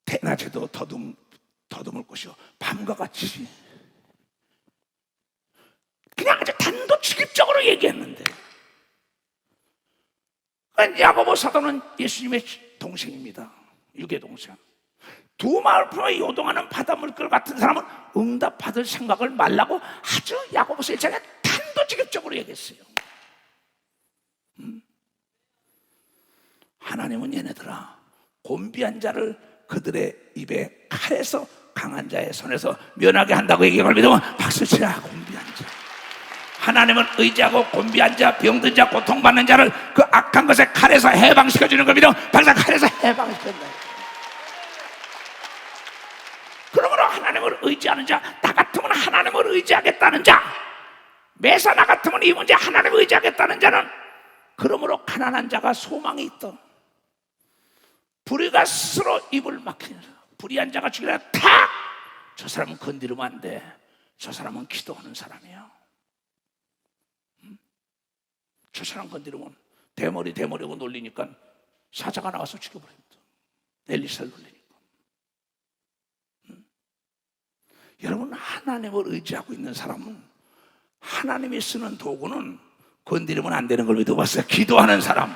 대낮에도 더듬을 것이요 밤과 같이. 그냥 아주 단도직입적으로 얘기했는데, 야고보 사도는 예수님의 동생입니다. 육의 동생. 두 마음을 품어 요동하는 바닷물결 같은 사람은 응답받을 생각을 말라고 아주 야고보서 1장에 단도직입적으로 얘기했어요. 하나님은 얘네들아, 곤비한 자를 그들의 입에 칼에서 강한 자의 손에서 면하게 한다고 얘기할 믿으면 박수 치라. 곤비한 자, 하나님은 의지하고 곤비한 자, 병든 자, 고통받는 자를 그 악한 것에 칼에서 해방시켜주는 걸 믿으면 박수. 칼에서 해방시켜준다. 그러므로 하나님을 의지하는 자, 나 같으면 하나님을 의지하겠다는 자, 매사 나 같으면 이 문제 하나님을 의지하겠다는 자는, 그러므로 가난한 자가 소망이 있다. 불의가 스스로 입을 막히는 사람, 불의한 자가 죽이라 탁! 저 사람은 건드리면 안 돼. 저 사람은 기도하는 사람이야. 저 사람 건드리면 대머리고 놀리니까 사자가 나와서 죽여버립니다. 엘리사를 놀리니까. 여러분, 하나님을 의지하고 있는 사람은 하나님이 쓰는 도구는 건드리면 안 되는 걸 믿어봤어요. 기도하는 사람,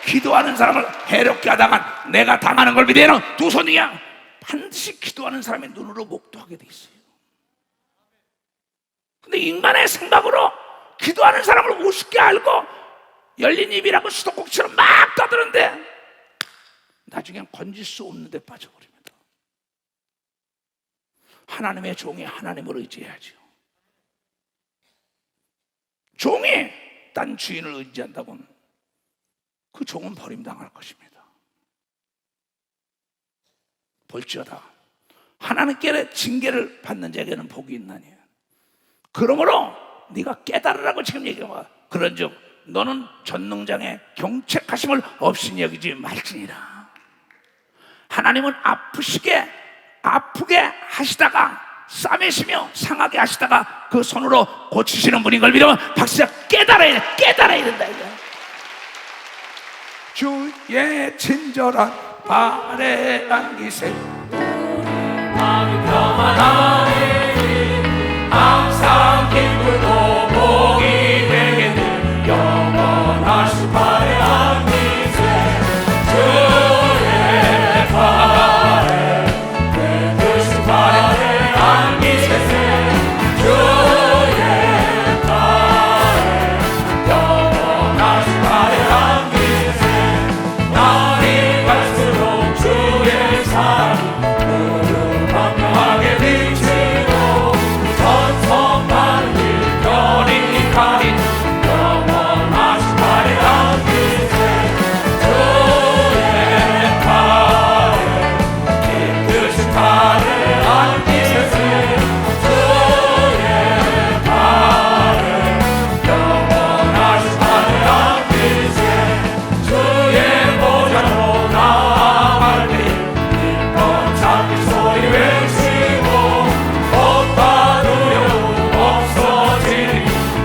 기도하는 사람을 해롭게 하다가 내가 당하는 걸 믿어야 하는 두 손이야. 반드시 기도하는 사람의 눈으로 목도하게 돼 있어요. 근데 인간의 생각으로 기도하는 사람을 우습게 알고 열린 입이라고 수도꼭지로 막 떠드는데 나중엔 건질 수 없는 데 빠져버립니다. 하나님의 종이 하나님을 의지해야죠. 종이 딴 주인을 의지한다면 그 종은 버림당할 것입니다. 볼지어다 하나님께 징계를 받는 자에게는 복이 있나니, 그러므로 네가 깨달으라고 지금 얘기하는, 그런즉 너는 전능장의 경책하심을 없이 여기지 말지니라. 하나님은 아프게 하시다가 싸매시며 상하게 하시다가 그 손으로 고치시는 분인 걸 믿으면 박수야. 깨달아야 된다 이거. 주의 친절한 발에 안기세 마음이 평안하니 항상 기쁘고 복이 되겠니. 영원하신 발에 안기세 주의 발에 깨끗이 발에 안기세 주의 발에 영원하신 발에 안기세. 날이 갈수록 주의 사랑이 분명하게 비치고 전성만 일편이 가린 영원하신 발에 안기세 주의 발에 깨끗이 발에 안기세 주의 발에 영원하신 발에 안기세. 주의 보좌로 나아갈 때 기뻐 잡힌 소리 외치고 못봐 두려움 없어지니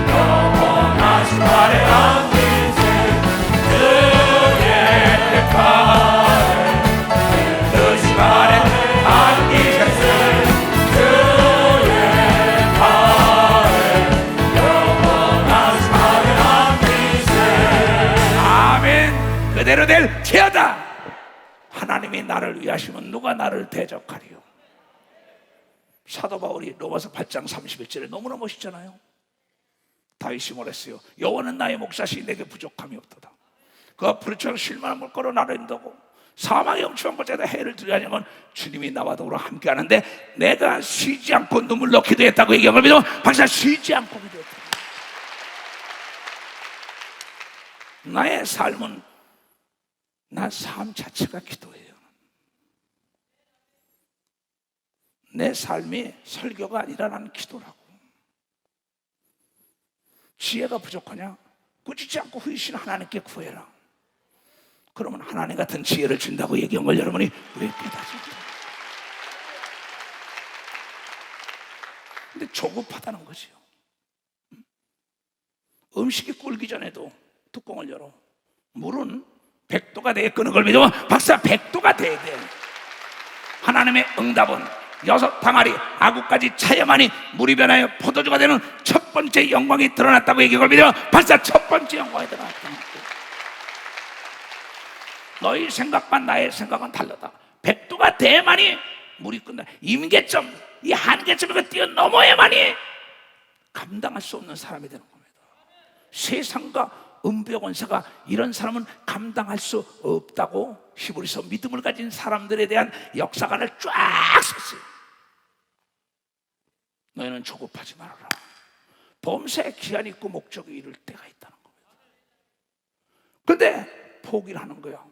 영원하신 발에 안기세 주의 발에 깨끗이 발에 안기세 주의 발에 영원하신 발에 안기세. 아멘. 그대로 될지어다. 하나님이 나를 위하시면 누가 나를 대적하리요. 사도 바울이 로마서 8장 31절에 너무나 멋있잖아요. 다윗이 뭐랬어요? 여호와는 나의 목자시 내게 부족함이 없도다. 그가 부르짖어 쉴만한 물가로 나를 인도하고 사망의 엄청난 곳에다 해를 들여하냐면 주님이 나와 더불어 함께하는데 내가 쉬지 않고 눈물 넣기도 했다고 얘기한 걸 믿으면 박사 쉬지 않고 기도했다. 나의 삶은 나 삶 자체가 기도예요. 내 삶이 설교가 아니라 나는 기도라고. 지혜가 부족하냐? 꾸짖지 않고 후이신 하나님께 구해라. 그러면 하나님 같은 지혜를 준다고 얘기한 걸 여러분이 왜 깨닫습니까? 근데 조급하다는 거지요. 음식이 끓기 전에도 뚜껑을 열어. 물은 100도가 돼야 끄는 걸 믿으면 박사 100도가 돼야 돼. 하나님의 응답은 6항아리 아구까지 차야만이 물이 변하여 포도주가 되는 첫 번째 영광이 드러났다고 얘기한 걸 믿으면 박사 첫 번째 영광이 드러났다는 거야. 너희 생각과 나의 생각은 다르다. 100도가 돼야만이 물이 끈다. 임계점, 이 한계점을 뛰어넘어야만이 감당할 수 없는 사람이 되는 겁니다. 세상과 은벽 원사가 이런 사람은 감당할 수 없다고 히브리서 믿음을 가진 사람들에 대한 역사관을 쫙 썼어요. 너희는 조급하지 말아라. 범사에 기한이 있고 목적이 이룰 때가 있다는 겁니다. 그런데 포기를 하는 거야.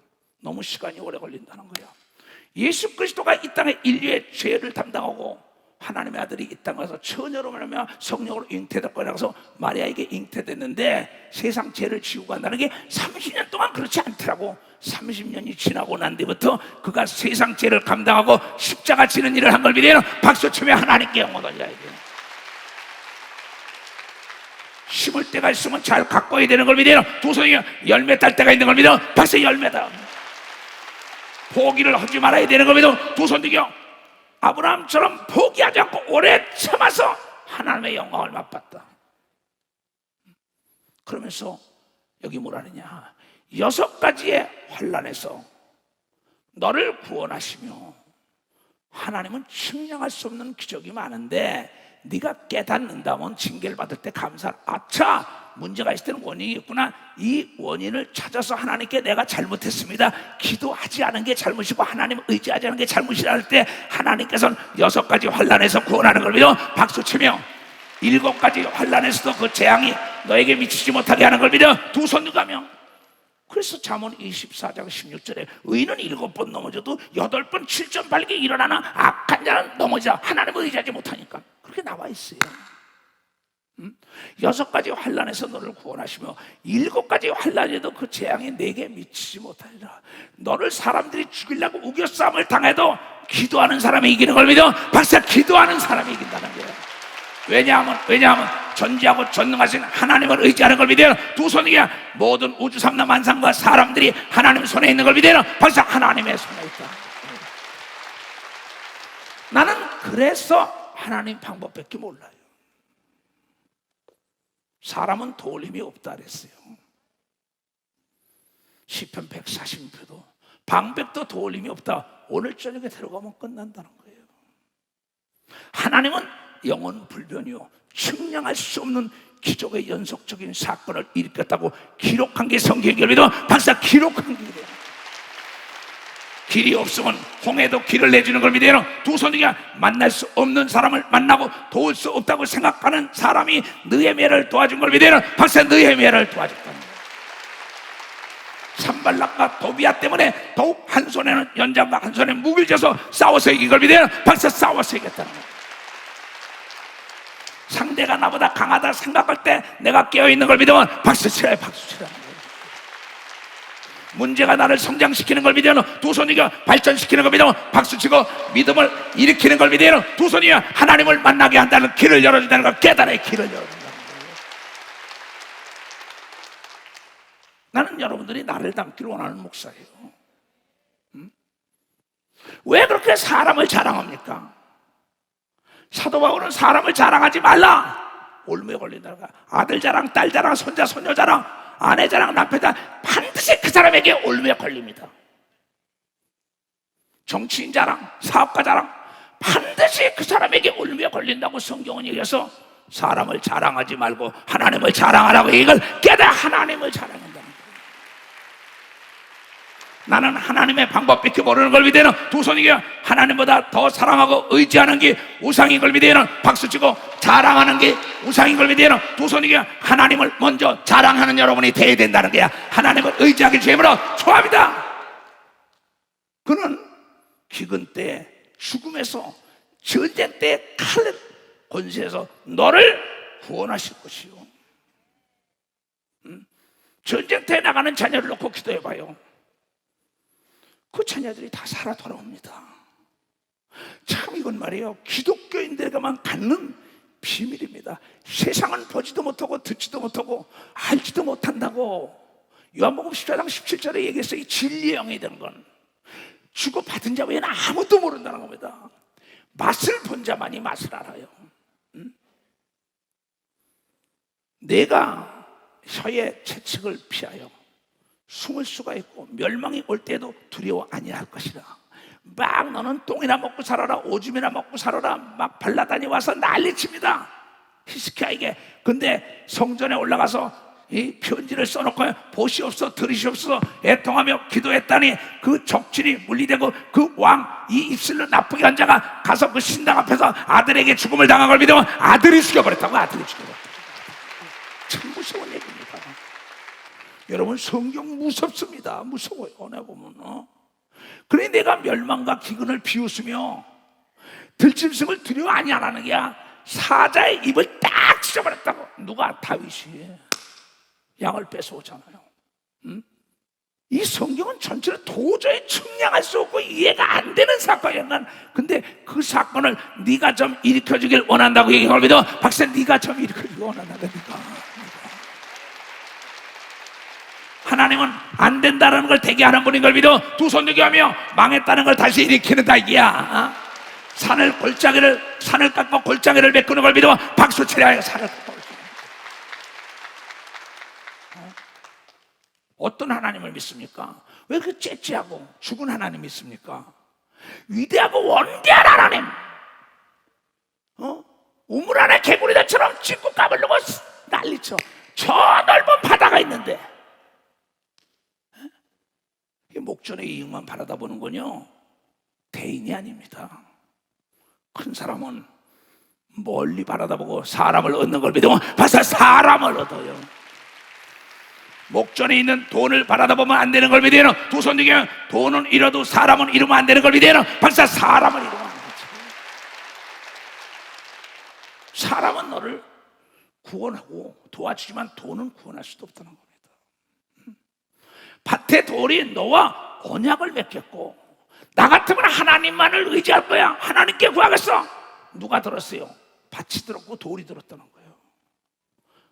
너무 시간이 오래 걸린다는 거야. 예수 그리스도가 이 땅에 인류의 죄를 담당하고 하나님의 아들이 이 땅에 와서 처녀로 말하며 성령으로 잉태됐고 나서 마리아에게 잉태됐는데 세상 죄를 지우고 간다는 게 30년 동안 그렇지 않더라고. 30년이 지나고 난 뒤부터 그가 세상 죄를 감당하고 십자가 지는 일을 한 걸 믿으면 박수 치며 하나님께 영광 돌려야 돼. 심을 때가 있으면 잘 가꿔야 되는 걸 믿으면 두 손이 열매 딸 때가 있는 걸 믿으면 박수 열매다. 포기를 하지 말아야 되는 걸 믿으면 두 손 들겨 아브라함처럼 포기하지 않고 오래 참아서 하나님의 영광을 맛봤다. 그러면서 여기 뭐라느냐, 6가지의 환난에서 너를 구원하시며 하나님은 측량할 수 없는 기적이 많은데 네가 깨닫는다면 징계를 받을 때 감사를. 아차, 문제가 있을 때는 원인이 있구나. 이 원인을 찾아서 하나님께 내가 잘못했습니다, 기도하지 않은 게 잘못이고 하나님 의지하지 않은 게 잘못이라 할 때 하나님께서는 6가지 환난에서 구원하는 걸 믿어 박수치며 7가지 환난에서도 그 재앙이 너에게 미치지 못하게 하는 걸 믿어 두 손 들가며. 그래서 잠언 24장 16절에 의인은 7번 넘어져도 8번 7.8개 일어나나 악한 자는 넘어져 하나님을 의지하지 못하니까. 그렇게 나와 있어요. 6가지 환난에서 너를 구원하시며 7가지 환난에도 그 재앙이 내게 미치지 못하리라. 너를 사람들이 죽이려고 우겨싸움을 당해도 기도하는 사람이 이기는 걸 믿어 박사, 기도하는 사람이 이긴다는 거예요. 왜냐하면 전지하고 전능하신 하나님을 의지하는 걸 믿어요. 두 손이야. 모든 우주 삼라 만상과 사람들이 하나님 손에 있는 걸 믿어요. 박사, 하나님의 손에 있다. 나는 그래서 하나님 방법밖에 몰라요. 사람은 도울 힘이 없다 그랬어요. 시편 140편도 방백도 도울 힘이 없다. 오늘 저녁에 데려가면 끝난다는 거예요. 하나님은 영원 불변이요 측량할 수 없는 기적의 연속적인 사건을 일으켰다고 기록한 게 성경이에요. 믿어 박사, 기록한 게 이래요. 길이 없으면 홍해도 길을 내주는 걸 믿어요. 두 손이가 만날 수 없는 사람을 만나고 도울 수 없다고 생각하는 사람이 느헤미야를 도와준 걸 믿어요. 박사, 느헤미야를 도와줬다는 거예요. 산발락과 도비야 때문에 더욱 한 손에는 연장과 한 손에 무기를 져서 싸워서 이긴 걸 믿어요. 박사, 싸워서 이겼다는 거예요. 상대가 나보다 강하다 생각할 때 내가 깨어있는 걸 믿으면 박수 치라, 박수 치라는 거예요. 문제가 나를 성장시키는 걸 믿으면 두 손이가 발전시키는 걸 믿으면 박수치고 믿음을 일으키는 걸 믿으면 두 손이가 하나님을 만나게 한다는 길을 열어준다는 걸 깨달아야 길을 열어준다는 거예요. 나는 여러분들이 나를 닮기를 원하는 목사예요. 왜 그렇게 사람을 자랑합니까? 사도 바울은 사람을 자랑하지 말라. 올무에 걸린다는 거야. 아들 자랑, 딸 자랑, 손자, 손녀 자랑, 아내 자랑, 남편 자랑, 반드시 그 사람에게 올무에 걸립니다. 정치인 자랑, 사업가 자랑, 반드시 그 사람에게 올무에 걸린다고 성경은 얘기해서 사람을 자랑하지 말고 하나님을 자랑하라고 이걸 깨달아 하나님을 자랑한다는 거예요. 나는 하나님의 방법밖에 모르는 걸 믿어요. 두 손이가 하나님보다 더 사랑하고 의지하는 게 우상인 걸 믿어요. 박수치고 자랑하는 게 우상인 걸 믿어요. 두 손이가 하나님을 먼저 자랑하는 여러분이 돼야 된다는 거야. 하나님을 의지하기 죄물어 초합니다. 그는 기근 때, 죽음에서, 전쟁 때 칼 권세에서 너를 구원하실 것이요. 전쟁터에 나가는 자녀를 놓고 기도해봐요. 그 자녀들이 다 살아 돌아옵니다. 참 이건 말이에요, 기독교인들에게만 갖는 비밀입니다. 세상은 보지도 못하고 듣지도 못하고 알지도 못한다고 요한복음 14장 17절에 얘기했어요. 이 진리의 영이 된 건 주고받은 자 외에는 아무도 모른다는 겁니다. 맛을 본 자만이 맛을 알아요. 내가 혀의 채찍을 피하여 숨을 수가 있고 멸망이 올 때도 두려워 아니할 것이라. 막 너는 똥이나 먹고 살아라, 오줌이나 먹고 살아라 막 발라다니 와서 난리칩니다, 히스기야에게. 근데 성전에 올라가서 이 편지를 써놓고 보시옵소서 들으시옵소서 애통하며 기도했다니 그 적진이 물리되고 그 왕 이 입술로 나쁘게 한 자가 가서 그 신당 앞에서 아들에게 죽음을 당한 걸 믿으면 아들이 죽여버렸다고. 아들이 죽여버렸다고. 참 무서운 얘기입니다. 여러분, 성경 무섭습니다. 무서워요. 내가 보면 그래 내가 멸망과 기근을 비웃으며 들짐승을 두려워 아니하는 게 사자의 입을 딱 찢어버렸다고. 누가? 다윗이 양을 뺏어오잖아요. 이 성경은 전체를 도저히 측량할 수 없고 이해가 안 되는 사건이야. 근데 그 사건을 네가 좀 일으켜주길 원한다고 얘기할 믿어. 박사님, 네가 좀 일으켜주길 원한다니까. 하나님은 안 된다는 걸 되게 하는 분인 걸 믿어 두 손 들게 하며 망했다는 걸 다시 일으키는다 이야. 산을 깎고 골짜기를 메꾸는 걸 믿어 박수 치려. 산을 깎고 어떤 하나님을 믿습니까? 왜 그 째째하고 죽은 하나님 믿습니까? 위대하고 원대한 하나님, 우물 안에 개구리들처럼 찢고 까불르고 난리쳐. 저 넓은 바다가 있는데 목전의 이익만 바라다 보는군요. 대인이 아닙니다. 큰 사람은 멀리 바라다보고 사람을 얻는 걸 믿으면 벌써 사람을 얻어요. 목전에 있는 돈을 바라다보면 안 되는 걸 믿으면 두 손 들게 돈은 잃어도 사람은 잃으면 안 되는 걸 믿으면 벌써 사람을 잃으면 안 되지. 사람은 너를 구원하고 도와주지만 돈은 구원할 수도 없다는 겁니다. 밭의 돌이 너와 언약을 맺겠고 나 같으면 하나님만을 의지할 거야. 하나님께 구하겠어. 누가 들었어요? 밭이 들었고 돌이 들었다는 거예요.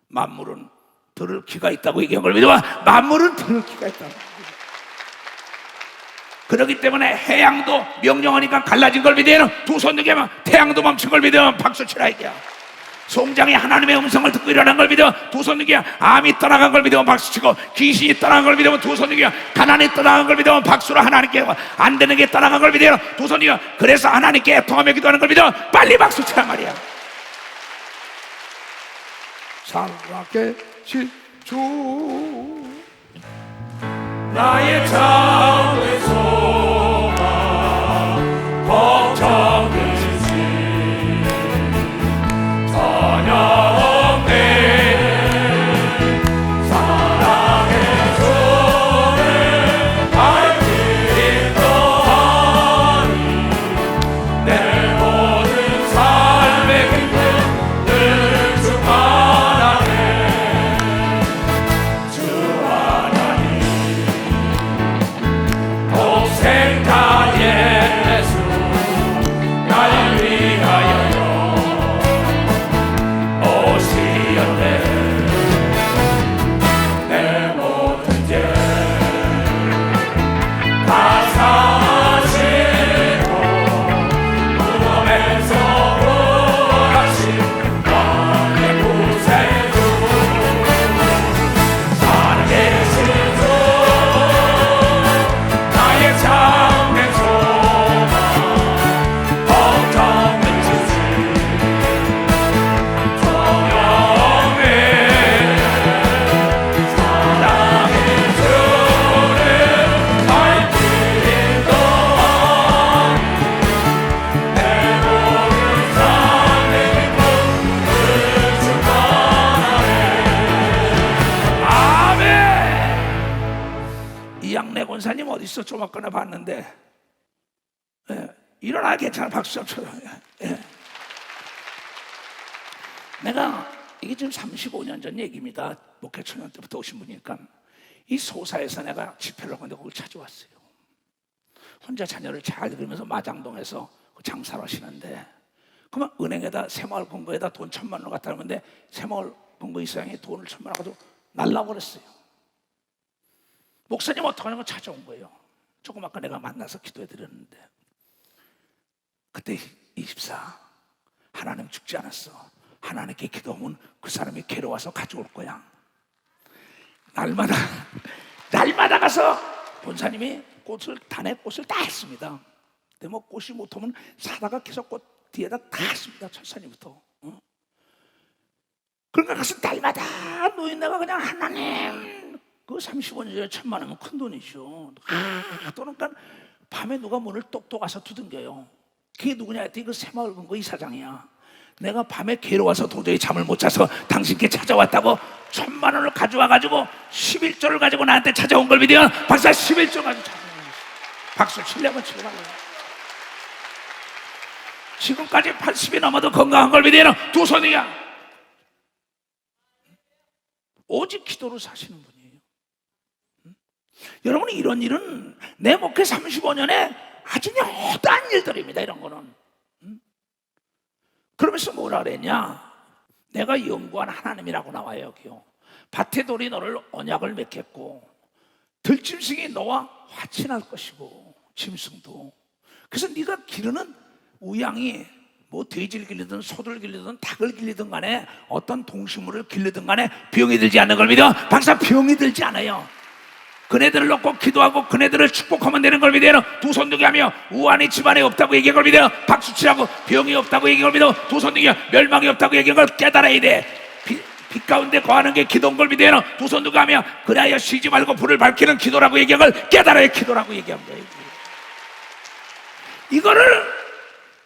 만물은 들을 귀가 있다고 얘기한 걸 믿어. 만물은 들을 귀가 있다는 거예요. 그렇기 때문에 해양도 명령하니까 갈라진 걸 믿으면 두 손 들게 하면 태양도 멈춘 걸 믿으면 박수 치라 이게야. 송장이 하나님의 음성을 듣고 일어난 걸 믿어 두 손 들게, 암이 떠나간 걸 믿으면 박수치고, 귀신이 떠나간 걸 믿으면 두 손 들게, 가난이 떠나간 걸 믿으면 박수로 하나님께, 안 되는 게 떠나간 걸 믿으면 두 손 들게. 그래서 하나님께 애통하며 기도하는 걸 믿어 빨리 박수치라 말이야. 살아계신 주 나의 참의 소망 걱정되시지 전혀 권사님 어디 있어? 조막거나 봤는데. 일어나. 괜찮아. 박수 좀 쳐요. 내가 이게 지금 35년 전 얘기입니다. 목회 초년 때부터 오신 분이니까 이 소사에서 내가 집회를 하고 거길 찾아왔어요. 혼자 자녀를 잘 기르면서 마장동에서 장사를 하시는데, 그러면 은행에다 새마을 금고에다 돈 1,000만 원 갖다 놓는데 새마을 금고 이사장이 돈을 1,000만 원 가지고 날라버렸어요. 목사님 어떡하냐고 찾아온 거예요. 조금 아까 내가 만나서 기도해 드렸는데, 그때 이 집사, 하나님 죽지 않았어. 하나님께 기도하면 그 사람이 괴로워서 가져올 거야. 날마다 가서 본사님이 단에 꽃을 다 했습니다. 근데 뭐 꽃이 못하면 사다가 계속 꽃 뒤에다 다 했습니다. 철사님부터. 그러니까 가서 날마다 노인네가 그냥 하나님, 그 35년에 1,000만 원이면 큰 돈이죠. 그러니까 밤에 누가 문을 똑똑 와서 두들겨요. 그게 누구냐 했더니 그 새마을 금고 이사장이야. 내가 밤에 괴로워서 도저히 잠을 못 자서 당신께 찾아왔다고 1,000만 원을 가져와가지고 11조를 가지고 나한테 찾아온 걸 믿으면 박사 11조 가지고 찾아온 거예요. 박수 칠려면 치고 가요. 지금까지 80이 넘어도 건강한 걸 믿으면 두 손이야. 오직 기도로 사시는 분이에요. 여러분, 이런 일은 내 목회 35년에 아주 여다한 일들입니다. 이런 거는. 그러면서 뭐라 그랬냐? 내가 연구한 하나님이라고 나와요. 여기요. 밭의 돌이 너를 언약을 맺겠고 들짐승이 너와 화친할 것이고 짐승도. 그래서 네가 기르는 우양이 뭐 돼지를 길르든 소를 길르든 닭을 길르든 간에 어떤 동식물을 길르든 간에 병이 들지 않는 걸 믿어. 박사, 병이 들지 않아요. 그네들을 놓고 기도하고 그네들을 축복하면 되는 걸 믿어요. 두 손 들게 하며 우환이 집안에 없다고 얘기한 걸 믿어요. 박수치라고 병이 없다고 얘기한 걸 믿어. 두 손 들게 멸망이 없다고 얘기한 걸 깨달아야 돼. 빛 가운데 거하는 게 기도인 걸 믿어요. 두 손 들게 하며 그래야 쉬지 말고 불을 밝히는 기도라고 얘기한 걸 깨달아야 기도라고 얘기한 거예요. 이거를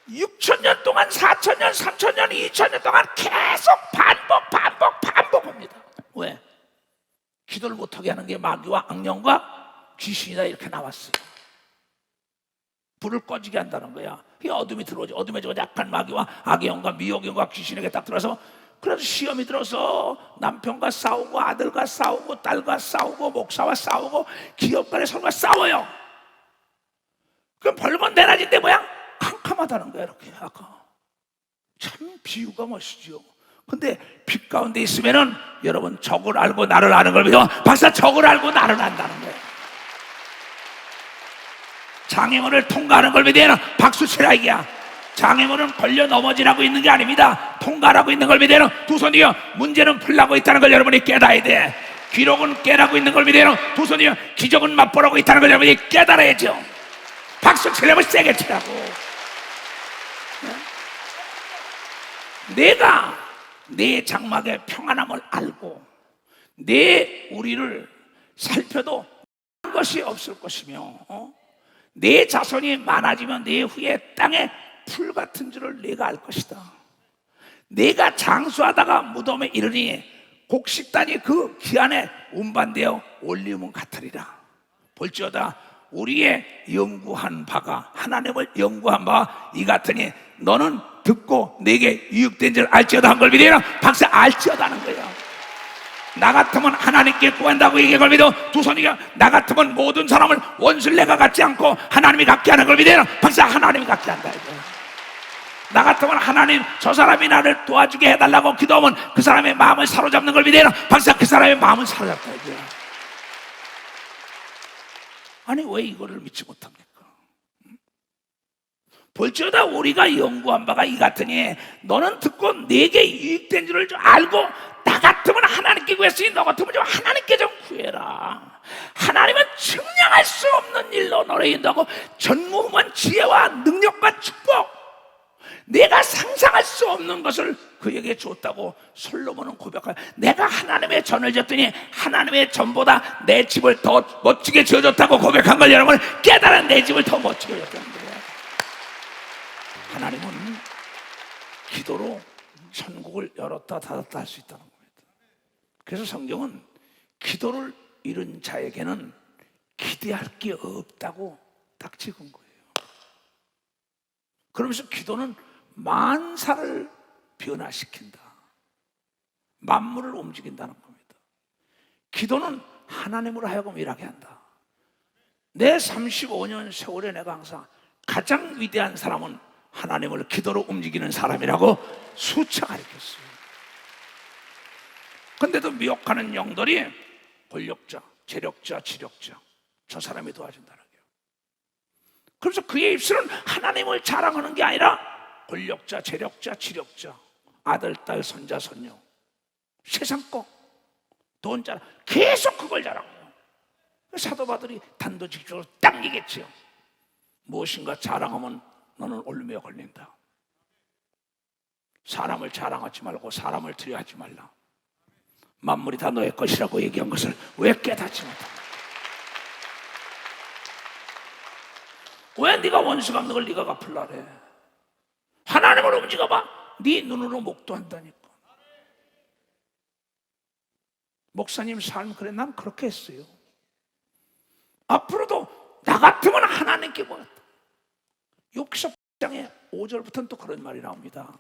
6,000년 동안, 4,000년, 3,000년, 2,000년 동안 계속 반복합니다. 왜? 기도를 못하게 하는 게 마귀와 악령과 귀신이다, 이렇게 나왔어요. 불을 꺼지게 한다는 거야. 이 어둠이 들어오지. 어둠에 저 약한 마귀와 악의 영과 미혹의 영과 귀신에게 딱 들어서, 그래서 시험이 들어서 남편과 싸우고 아들과 싸우고 딸과 싸우고 목사와 싸우고 기업 간의 서로가 싸워요. 그럼 벌건 대낮인데 뭐야? 캄캄하다는 거야. 이렇게 아까 참 비유가 멋있죠. 근데 빛 가운데 있으면은 여러분, 적을 알고 나를 아는 걸 믿어. 박사, 적을 알고 나를 안다는 거예요. 장애물을 통과하는 걸 믿어요. 박수 치라 이게야. 장애물은 걸려 넘어지라고 있는 게 아닙니다. 통과하고 있는 걸 믿어요. 두 손이요. 문제는 풀라고 있다는 걸 여러분이 깨달아야 돼. 기록은 깨라고 있는 걸 믿어요. 두 손이요. 기적은 맛보라고 있다는 걸 여러분이 깨달아야죠. 박수 치려면 세게 치라고. 내가 내 장막의 평안함을 알고 내 우리를 살펴도 것이 없을 것이며, 내 자손이 많아지면 내 후에 땅에 풀 같은 줄을 내가 알 것이다. 내가 장수하다가 무덤에 이르니 곡식단이 그 기안에 운반되어 올리면 같으리라. 볼지어다 우리의 연구한 바가, 하나님을 연구한 바가 이 같으니 너는 듣고 내게 유익된 줄 알지어다 한 걸 믿어요. 박사, 알지어다는 거예요. 나 같으면 하나님께 구한다고 얘기한 걸 믿어. 두 손이가 나 같으면 모든 사람을 원수를 내가 갖지 않고 하나님이 갖게 하는 걸 믿어요. 박사, 하나님이 갖게 한다 이거예요. 나 같으면 하나님, 저 사람이 나를 도와주게 해달라고 기도하면 그 사람의 마음을 사로잡는 걸 믿어요. 박사, 그 사람의 마음을 사로잡다 이거예요. 아니, 왜 이거를 믿지 못합니까? 볼지어다 우리가 연구한 바가 이 같으니 너는 듣고 내게 유익된 줄을 좀 알고, 나 같으면 하나님께 구했으니 너 같으면 좀 하나님께 좀 구해라. 하나님은 측량할 수 없는 일로 너를 인도하고 전무후무한 지혜와 능력과 축복, 내가 상상할 수 없는 것을 그에게 줬다고 솔로몬은 고백하여, 내가 하나님의 전을 졌더니 하나님의 전보다 내 집을 더 멋지게 지어줬다고 고백한 걸 여러분 깨달은, 내 집을 더 멋지게 지었다는 거예요. 하나님은 기도로 천국을 열었다 닫았다 할 수 있다는 겁니다. 그래서 성경은 기도를 잃은 자에게는 기대할 게 없다고 딱 찍은 거예요. 그러면서 기도는 만사를 변화시킨다, 만물을 움직인다는 겁니다. 기도는 하나님으로 하여금 일하게 한다. 내 35년 세월에 내가 항상 가장 위대한 사람은 하나님을 기도로 움직이는 사람이라고 수차 가르쳤어요. 근데도 미혹하는 영들이 권력자, 재력자, 지력자, 저 사람이 도와준다는 거예요. 그래서 그의 입술은 하나님을 자랑하는 게 아니라 권력자, 재력자, 지력자, 아들, 딸, 손자, 손녀, 세상 거, 돈 자랑, 계속 그걸 자랑해요. 사도바들이 단도직입적으로 딱 얘기했지요. 무엇인가 자랑하면 너는 올무에 걸린다. 사람을 자랑하지 말고 사람을 두려워하지 말라. 만물이 다 너의 것이라고 얘기한 것을 왜 깨닫지 못하냐? 왜 네가 원수 감독을 네가 갚으려 그래? 하나님을 움직여봐. 네 눈으로 목도한다니까. 목사님 삶 그래, 난 그렇게 했어요. 앞으로도 나 같으면 하나님께 보겠다. 욕서 8장에 5절부터는 또 그런 말이 나옵니다.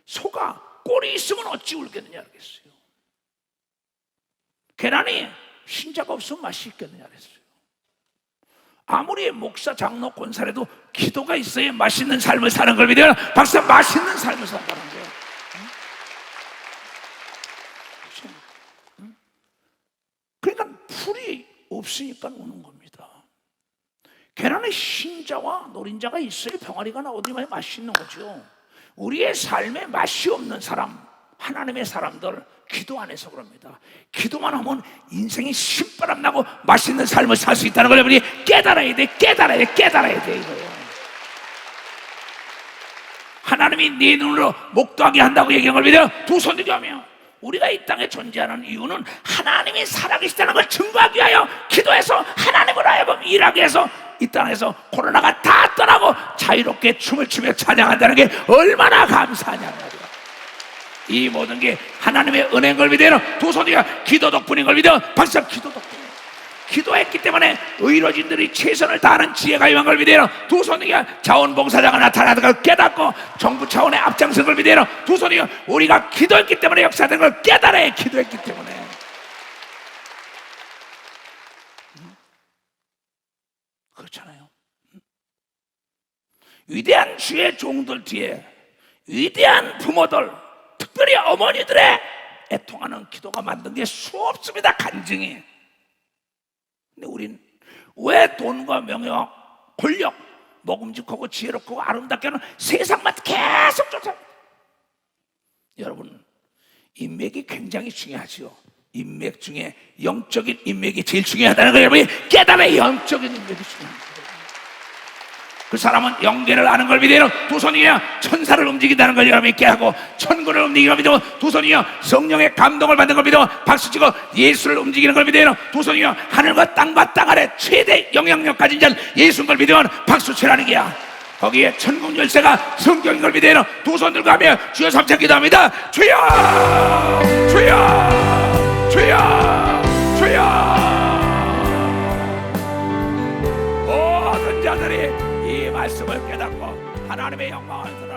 소가 꼴이 있으면 어찌 울겠느냐 그랬어요. 계란이 신자가 없으면 맛이 있겠느냐 그랬어요. 아무리 목사, 장로, 권사라도 기도가 있어야 맛있는 삶을 사는 걸 믿어요. 박사, 맛있는 삶을 산다는 거예요. 그러니까 풀이 없으니까 우는 겁니다. 계란에 신자와 노린자가 있어야 병아리가 나오더니 맛있는 거죠. 우리의 삶에 맛이 없는 사람, 하나님의 사람들 기도 안 해서 그럽니다. 기도만 하면 인생이 신바람 나고 맛있는 삶을 살 수 있다는 걸 여러분이 깨달아야 돼. 깨달아야 돼 이거예요. 하나님이 네 눈으로 목도하게 한다고 얘기한 걸 믿어요. 두 손 들게 하며 우리가 이 땅에 존재하는 이유는 하나님이 살아계시다는 걸 증거하기 위하여 기도해서 하나님을 하여금 일하게 해서 이 땅에서 코로나가 다 떠나고 자유롭게 춤을 추며 찬양한다는 게 얼마나 감사하냐 말이야. 이 모든 게 하나님의 은혜인 걸 믿어요. 두 손이가 기도 덕분인 걸 믿어요. 박수. 기도 덕분. 기도했기 때문에 의료진들이 최선을 다하는 지혜가 임한 걸 믿어요. 두 손이가 자원봉사자가 나타나는 걸 깨닫고 정부 차원의 앞장선 걸 믿어요. 두 손이가 우리가 기도했기 때문에 역사된 걸 깨달아야 기도했기 때문에. 그렇잖아요. 위대한 주의 종들 뒤에 위대한 부모들, 특별히 어머니들의 애통하는 기도가 만든 게 수없습니다. 간증이. 근데 우린 왜 돈과 명예와 권력, 먹음직하고 지혜롭고 아름답게 하는 세상만 계속 쫓아갑니다. 여러분, 인맥이 굉장히 중요하죠. 인맥 중에 영적인 인맥이 제일 중요하다는 걸 여러분이 깨달아야 영적인 인맥이 중요합니다. 그 사람은 영계를 아는 걸 믿어요. 두 손이야 천사를 움직인다는 걸 여러분이 깨닫고 천군을 움직이는 걸 믿어. 두 손이야 성령의 감동을 받는 걸 믿어. 박수치고 예수를 움직이는 걸 믿어요. 두 손이야 하늘과 땅과 땅 아래 최대 영향력 가진 자는 예수인 걸 믿으면 박수치라는 게야. 거기에 천국 열쇠가 성경인 걸 믿어요. 두 손 들고 하며 주여 삼창 기도합니다. 주여 주여 주여 주여. 모든 자들이 이 말씀을 깨닫고 하나님의 영광을 드러